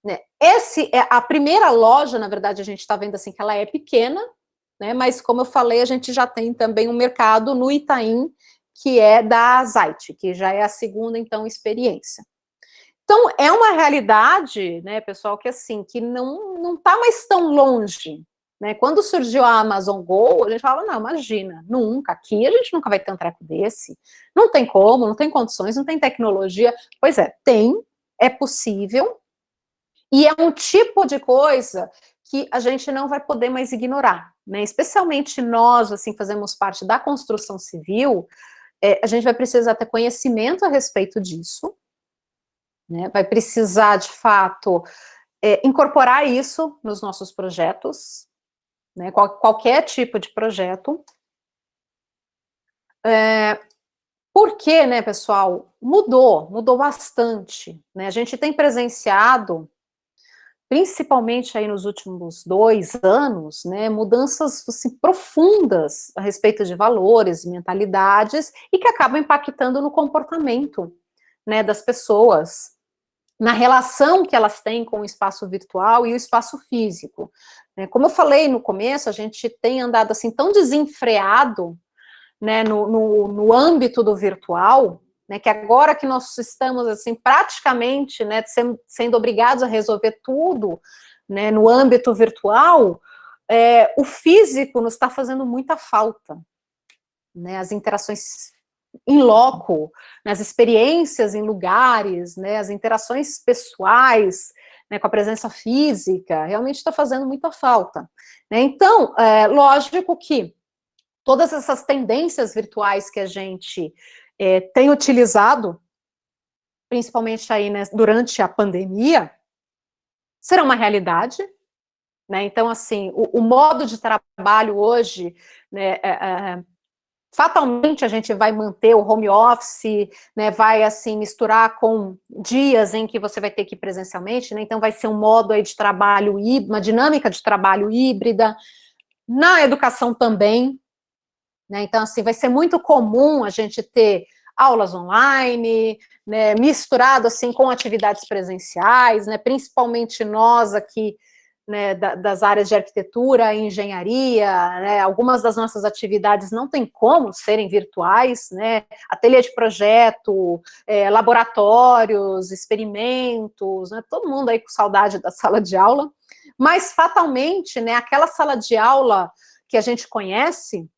Speaker 1: né. Esse é a primeira loja, na verdade, a gente está vendo, assim, que ela é pequena, né, mas, como eu falei, a gente já tem também um mercado no Itaim, que é da Zait, que já é a segunda, então, experiência. Então, é uma realidade, né, pessoal, que, assim, que não está mais tão longe, né. Quando surgiu a Amazon Go, a gente falava, não, imagina, nunca, aqui a gente nunca vai ter um treco desse, não tem como, não tem condições, não tem tecnologia. Pois é, tem, é possível, e é um tipo de coisa que a gente não vai poder mais ignorar, né, especialmente nós, assim, fazemos parte da construção civil, a gente vai precisar ter conhecimento a respeito disso, né, vai precisar, de fato, incorporar isso nos nossos projetos, né, qualquer tipo de projeto. Porque, né, pessoal, mudou bastante, né, a gente tem presenciado, principalmente aí nos últimos 2 anos, né, mudanças, assim, profundas a respeito de valores, mentalidades, e que acabam impactando no comportamento, né, das pessoas, na relação que elas têm com o espaço virtual e o espaço físico. Como eu falei no começo, a gente tem andado, assim, tão desenfreado, né, no âmbito do virtual, né, que agora que nós estamos, assim, praticamente, né, sendo obrigados a resolver tudo, né, no âmbito virtual, o físico nos está fazendo muita falta, né, as interações em loco, nas experiências em lugares, né, as interações pessoais, né, com a presença física, realmente está fazendo muita falta, né. Então, lógico que todas essas tendências virtuais que a gente tem utilizado, principalmente aí, né, durante a pandemia, serão uma realidade, né. Então, assim, o modo de trabalho hoje, né, fatalmente a gente vai manter o home office, né, vai, assim, misturar com dias em que você vai ter que ir presencialmente, né, então vai ser um modo aí de trabalho, uma dinâmica de trabalho híbrida, na educação também, né, então, assim, vai ser muito comum a gente ter aulas online, né, misturado, assim, com atividades presenciais, né, principalmente nós aqui, né, das áreas de arquitetura e engenharia, né, algumas das nossas atividades não tem como serem virtuais, né, ateliê de projeto, laboratórios, experimentos, né, todo mundo aí com saudade da sala de aula, mas fatalmente, né, aquela sala de aula que a gente conhece,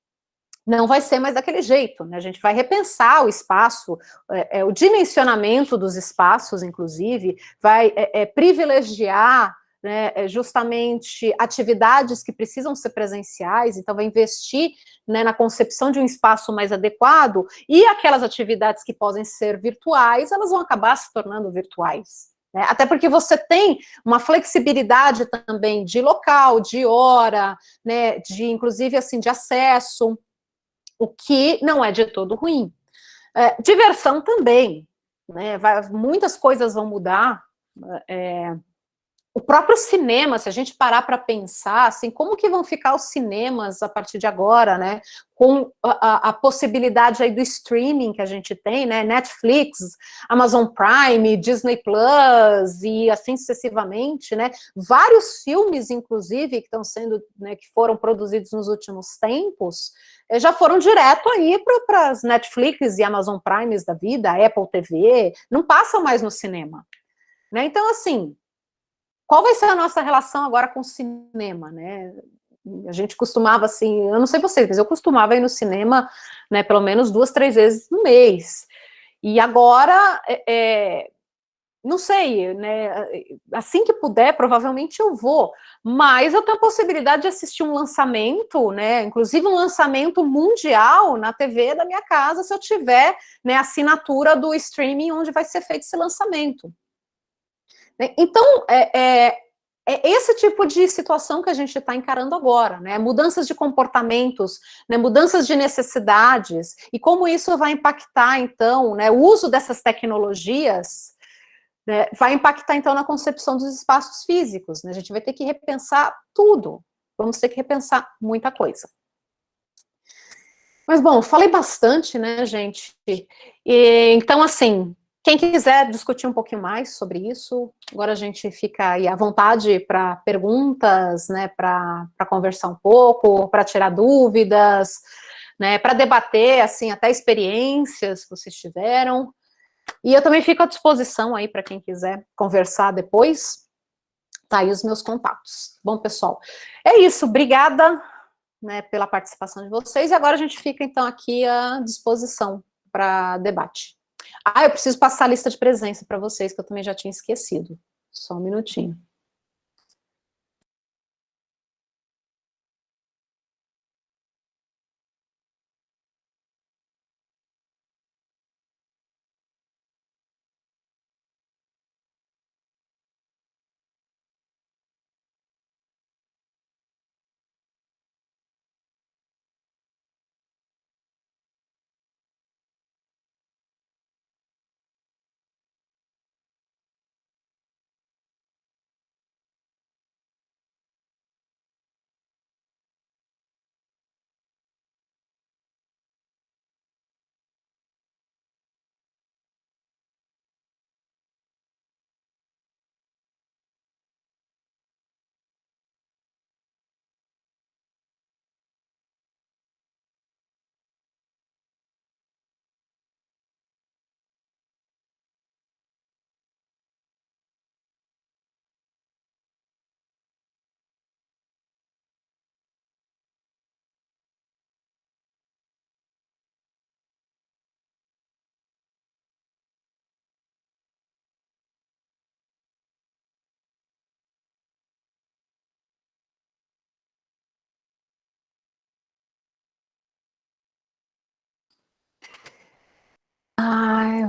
Speaker 1: não vai ser mais daquele jeito, né, a gente vai repensar o espaço, o dimensionamento dos espaços, inclusive, vai privilegiar, né, justamente atividades que precisam ser presenciais, então vai investir, né, na concepção de um espaço mais adequado, e aquelas atividades que podem ser virtuais, elas vão acabar se tornando virtuais, né, até porque você tem uma flexibilidade também de local, de hora, né, de, inclusive, assim, de acesso, o que não é de todo ruim. Diversão também, né, muitas coisas vão mudar, o próprio cinema, se a gente parar para pensar, assim, como que vão ficar os cinemas a partir de agora, né, com a possibilidade aí do streaming que a gente tem, né, Netflix, Amazon Prime, Disney Plus, e assim sucessivamente, né, vários filmes, inclusive, que estão sendo, né, que foram produzidos nos últimos tempos, já foram direto aí para as Netflix e Amazon Primes da vida, Apple TV, não passam mais no cinema, né, então, assim, qual vai ser a nossa relação agora com o cinema, né? A gente costumava, assim, eu não sei vocês, mas eu costumava ir no cinema, né, pelo menos 2, 3 vezes no mês. E agora, não sei, né, assim que puder, provavelmente eu vou, mas eu tenho a possibilidade de assistir um lançamento, né, inclusive um lançamento mundial na TV da minha casa, se eu tiver, né, assinatura do streaming onde vai ser feito esse lançamento. Então, é esse tipo de situação que a gente está encarando agora, né? Mudanças de comportamentos, né? Mudanças de necessidades, e como isso vai impactar, então, né? O uso dessas tecnologias, né? Vai impactar, então, na concepção dos espaços físicos, né? A gente vai ter que repensar tudo, vamos ter que repensar muita coisa. Mas, bom, falei bastante, né, gente? Então, assim, quem quiser discutir um pouquinho mais sobre isso, agora a gente fica aí à vontade para perguntas, né, para conversar um pouco, para tirar dúvidas, né, para debater, assim, até experiências que vocês tiveram. E eu também fico à disposição aí para quem quiser conversar depois. Tá aí os meus contatos. Bom, pessoal, é isso. Obrigada, né, pela participação de vocês, e agora a gente fica, então, aqui à disposição para debate. Ah, eu preciso passar a lista de presença para vocês, que eu também já tinha esquecido. Só um minutinho.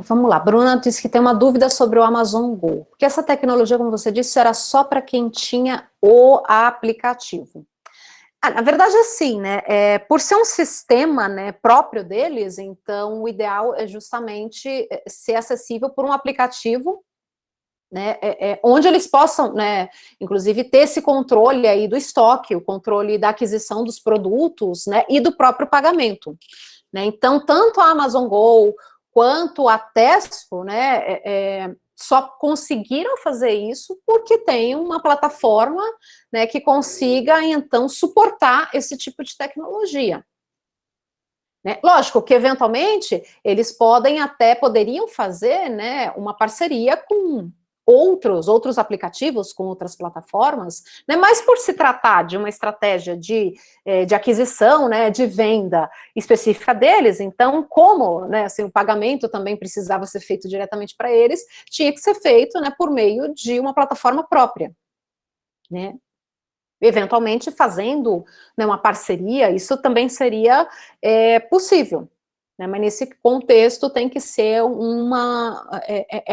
Speaker 1: Vamos lá, Bruna disse que tem uma dúvida sobre o Amazon Go, porque essa tecnologia, como você disse, era só para quem tinha o aplicativo. Na verdade, assim, né, por ser um sistema, né, próprio deles, então o ideal é justamente ser acessível por um aplicativo, né, onde eles possam, né, inclusive ter esse controle aí do estoque, o controle da aquisição dos produtos, né, e do próprio pagamento, né. Então, tanto a Amazon Go quanto a Tesco, né, só conseguiram fazer isso porque tem uma plataforma, né, que consiga, então, suportar esse tipo de tecnologia. Né? Lógico que, eventualmente, eles poderiam fazer, né, uma parceria com outros aplicativos, com outras plataformas, né, mas por se tratar de uma estratégia de aquisição, né, de venda específica deles, então, como, né, assim, o pagamento também precisava ser feito diretamente para eles, tinha que ser feito, né, por meio de uma plataforma própria, né, eventualmente fazendo, né, uma parceria, isso também seria possível, né, mas nesse contexto tem que ser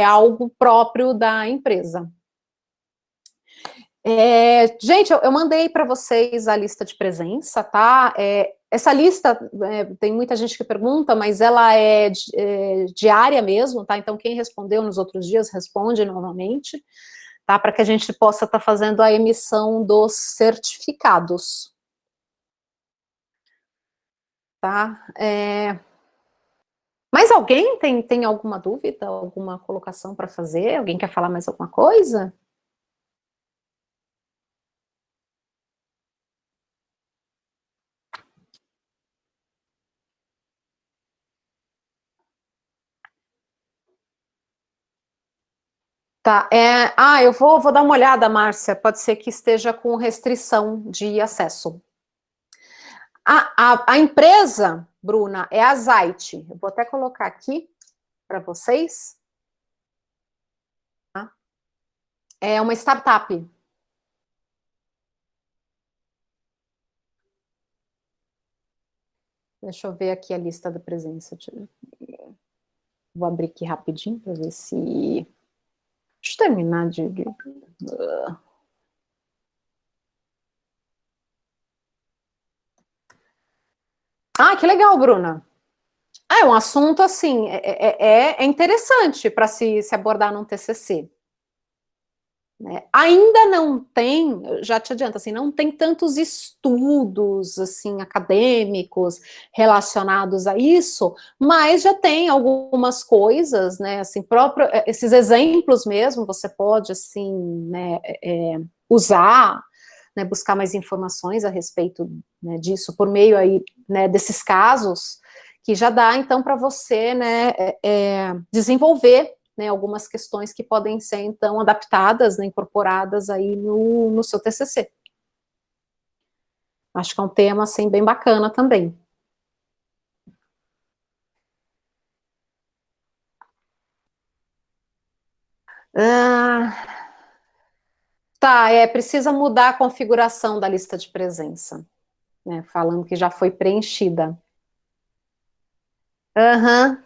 Speaker 1: algo próprio da empresa. Gente, eu mandei para vocês a lista de presença, tá? Essa lista, tem muita gente que pergunta, mas ela é diária mesmo, tá? Então, quem respondeu nos outros dias, responde novamente, tá? Para que a gente possa estar fazendo a emissão dos certificados. Tá? Mais alguém tem alguma dúvida, alguma colocação para fazer? Alguém quer falar mais alguma coisa? Tá, eu vou dar uma olhada, Márcia, pode ser que esteja com restrição de acesso. A empresa, Bruna, é a Zite. Eu vou até colocar aqui para vocês. Tá? É uma startup. Deixa eu ver aqui a lista da presença. Vou abrir aqui rapidinho para ver se... Deixa eu terminar de... Ah, que legal, Bruna. É um assunto, assim, é interessante para se abordar num TCC. Né? Ainda não tem, já te adianto, assim, não tem tantos estudos assim acadêmicos relacionados a isso, mas já tem algumas coisas, né? Assim, próprio esses exemplos mesmo, você pode assim, né, usar, né, buscar mais informações a respeito, né, disso por meio aí, né, desses casos que já dá então para você, né, desenvolver, né, algumas questões que podem ser, então, adaptadas, né, incorporadas aí no seu TCC. Acho que é um tema, assim, bem bacana também. Ah, tá, precisa mudar a configuração da lista de presença, né, falando que já foi preenchida. Aham,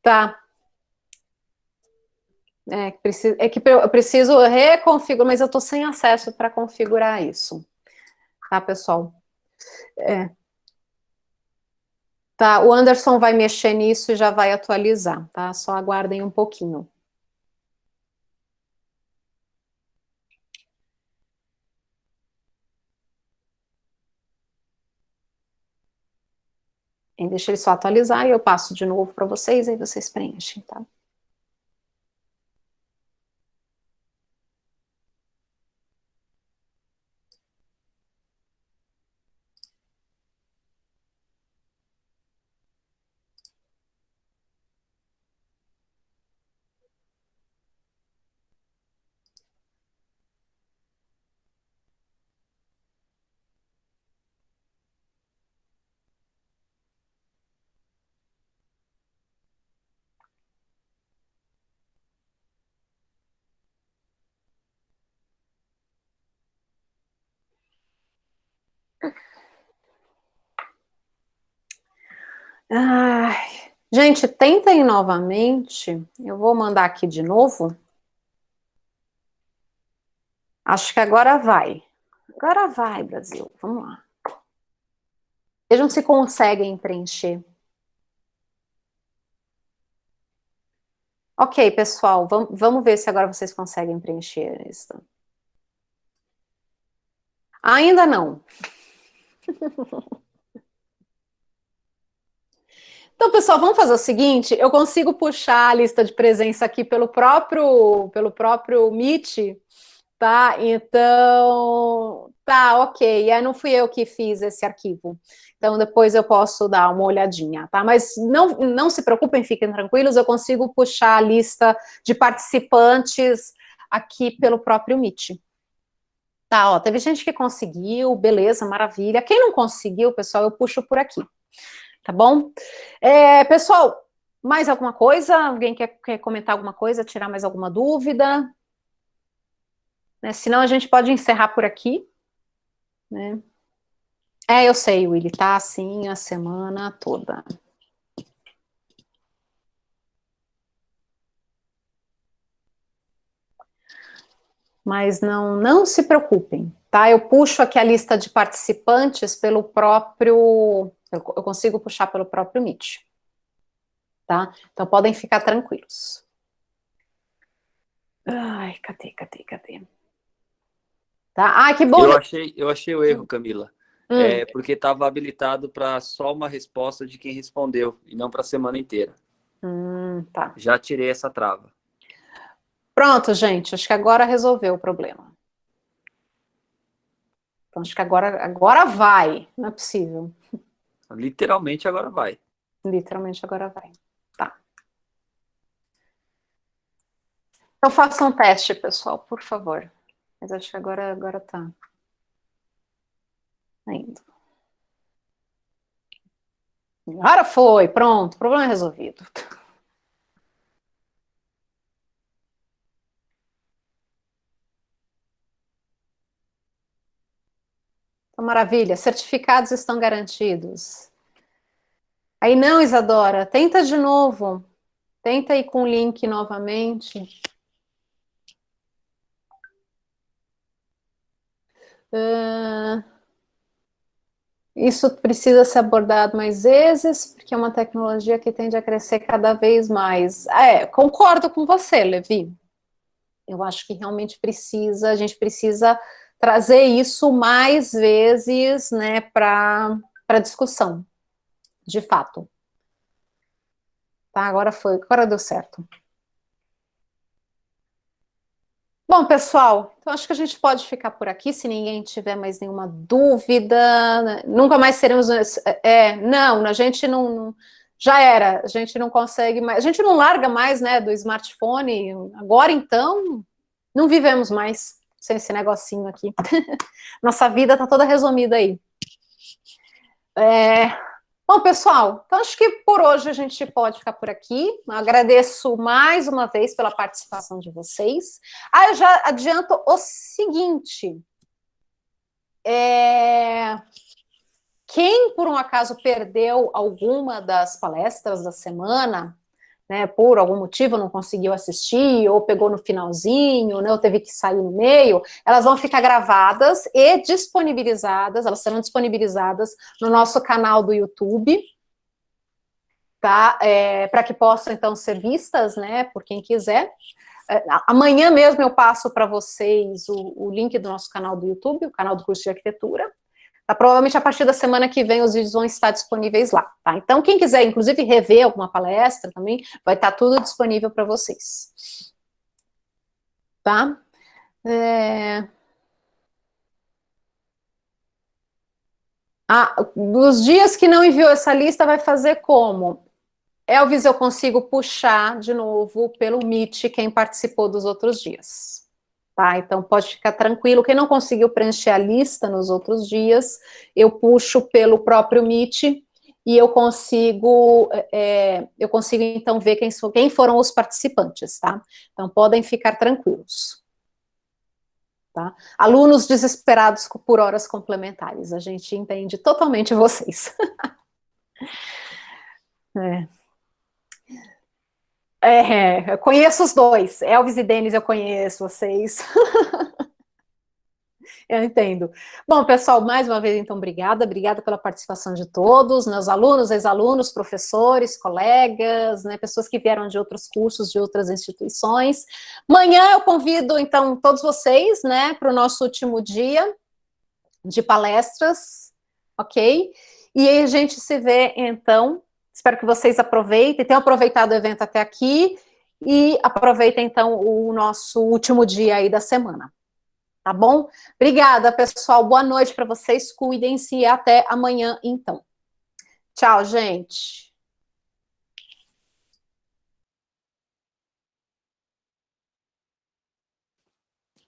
Speaker 1: tá. É que eu preciso reconfigurar, mas eu estou sem acesso para configurar isso, tá, pessoal? É, tá, o Anderson vai mexer nisso e já vai atualizar, tá? Só aguardem um pouquinho. Deixa ele só atualizar e eu passo de novo para vocês, aí vocês preenchem, tá? Ai, gente, tentem novamente. Eu vou mandar aqui de novo. Acho que agora vai. Agora vai, Brasil. Vamos lá. Vejam se conseguem preencher. Ok, pessoal, vamos ver se agora vocês conseguem preencher isso. Ainda não. Então, pessoal, vamos fazer o seguinte: eu consigo puxar a lista de presença aqui pelo próprio Meet, tá? Então, tá, ok. Não fui eu que fiz esse arquivo. Então, depois eu posso dar uma olhadinha, tá? Mas não se preocupem, fiquem tranquilos, eu consigo puxar a lista de participantes aqui pelo próprio Meet. Tá, ó, teve gente que conseguiu, beleza, maravilha. Quem não conseguiu, pessoal, eu puxo por aqui, tá bom? Pessoal, mais alguma coisa? Alguém quer comentar alguma coisa, tirar mais alguma dúvida? Né? Senão a gente pode encerrar por aqui, né? Eu sei, Willy, tá assim a semana toda. Mas não se preocupem, tá? Eu puxo aqui a lista de participantes pelo próprio. Eu consigo puxar pelo próprio Meet, tá? Então podem ficar tranquilos. Ai, cadê? Tá? Ai, que bom.
Speaker 2: Eu achei o erro, Camila.
Speaker 1: Hum,
Speaker 2: Porque estava habilitado para só uma resposta de quem respondeu e não para a semana inteira.
Speaker 1: tá.
Speaker 2: Já tirei essa trava.
Speaker 1: Pronto, gente. Acho que agora resolveu o problema. Então, acho que agora vai. Não é possível.
Speaker 2: Literalmente agora vai.
Speaker 1: Literalmente agora vai. Tá. Então façam um teste, pessoal, por favor. Mas acho que agora tá indo. Agora foi, pronto, problema resolvido. Então, maravilha, certificados estão garantidos. Aí não, Isadora, tenta de novo. Tenta ir com o link novamente. Isso precisa ser abordado mais vezes, porque é uma tecnologia que tende a crescer cada vez mais. Concordo com você, Levi. Eu acho que realmente a gente precisa trazer isso mais vezes, né, para discussão, de fato. Tá, agora deu certo. Bom, pessoal, então acho que a gente pode ficar por aqui, se ninguém tiver mais nenhuma dúvida, né? Nunca mais teremos. Não, a gente não. Já era, a gente não consegue mais, a gente não larga mais, né, do smartphone. Agora, então, não vivemos mais sem esse negocinho aqui. Nossa vida está toda resumida aí. Bom, pessoal, então acho que por hoje a gente pode ficar por aqui. Agradeço mais uma vez pela participação de vocês. Eu já adianto o seguinte. Quem, por um acaso, perdeu alguma das palestras da semana, né, por algum motivo não conseguiu assistir, ou pegou no finalzinho, né, ou teve que sair no meio, elas vão ficar gravadas e disponibilizadas, elas serão disponibilizadas no nosso canal do YouTube, tá? Para que possam, então, ser vistas, né, por quem quiser. Amanhã mesmo eu passo para vocês o link do nosso canal do YouTube, o canal do curso de arquitetura. Tá? Provavelmente a partir da semana que vem os vídeos vão estar disponíveis lá, tá? Então, quem quiser, inclusive, rever alguma palestra também, vai estar tudo disponível para vocês. Tá? Dos dias que não enviou essa lista, vai fazer como? Elvis, eu consigo puxar de novo pelo Meet quem participou dos outros dias. Tá? Então pode ficar tranquilo. Quem não conseguiu preencher a lista nos outros dias, eu puxo pelo próprio Meet e eu consigo então ver quem foram os participantes, tá? Então podem ficar tranquilos. Tá? Alunos desesperados por horas complementares, a gente entende totalmente vocês. Eu conheço os dois, Elvis e Denis, eu conheço vocês. Eu entendo. Bom, pessoal, mais uma vez, então, obrigada pela participação de todos, meus alunos, ex-alunos, professores, colegas, né, pessoas que vieram de outros cursos, de outras instituições. Amanhã eu convido, então, todos vocês, né, para o nosso último dia de palestras, ok? E aí a gente se vê, então, espero que vocês aproveitem, tenham aproveitado o evento até aqui, e aproveitem, então, o nosso último dia aí da semana. Tá bom? Obrigada, pessoal. Boa noite para vocês. Cuidem-se e até amanhã, então. Tchau, gente.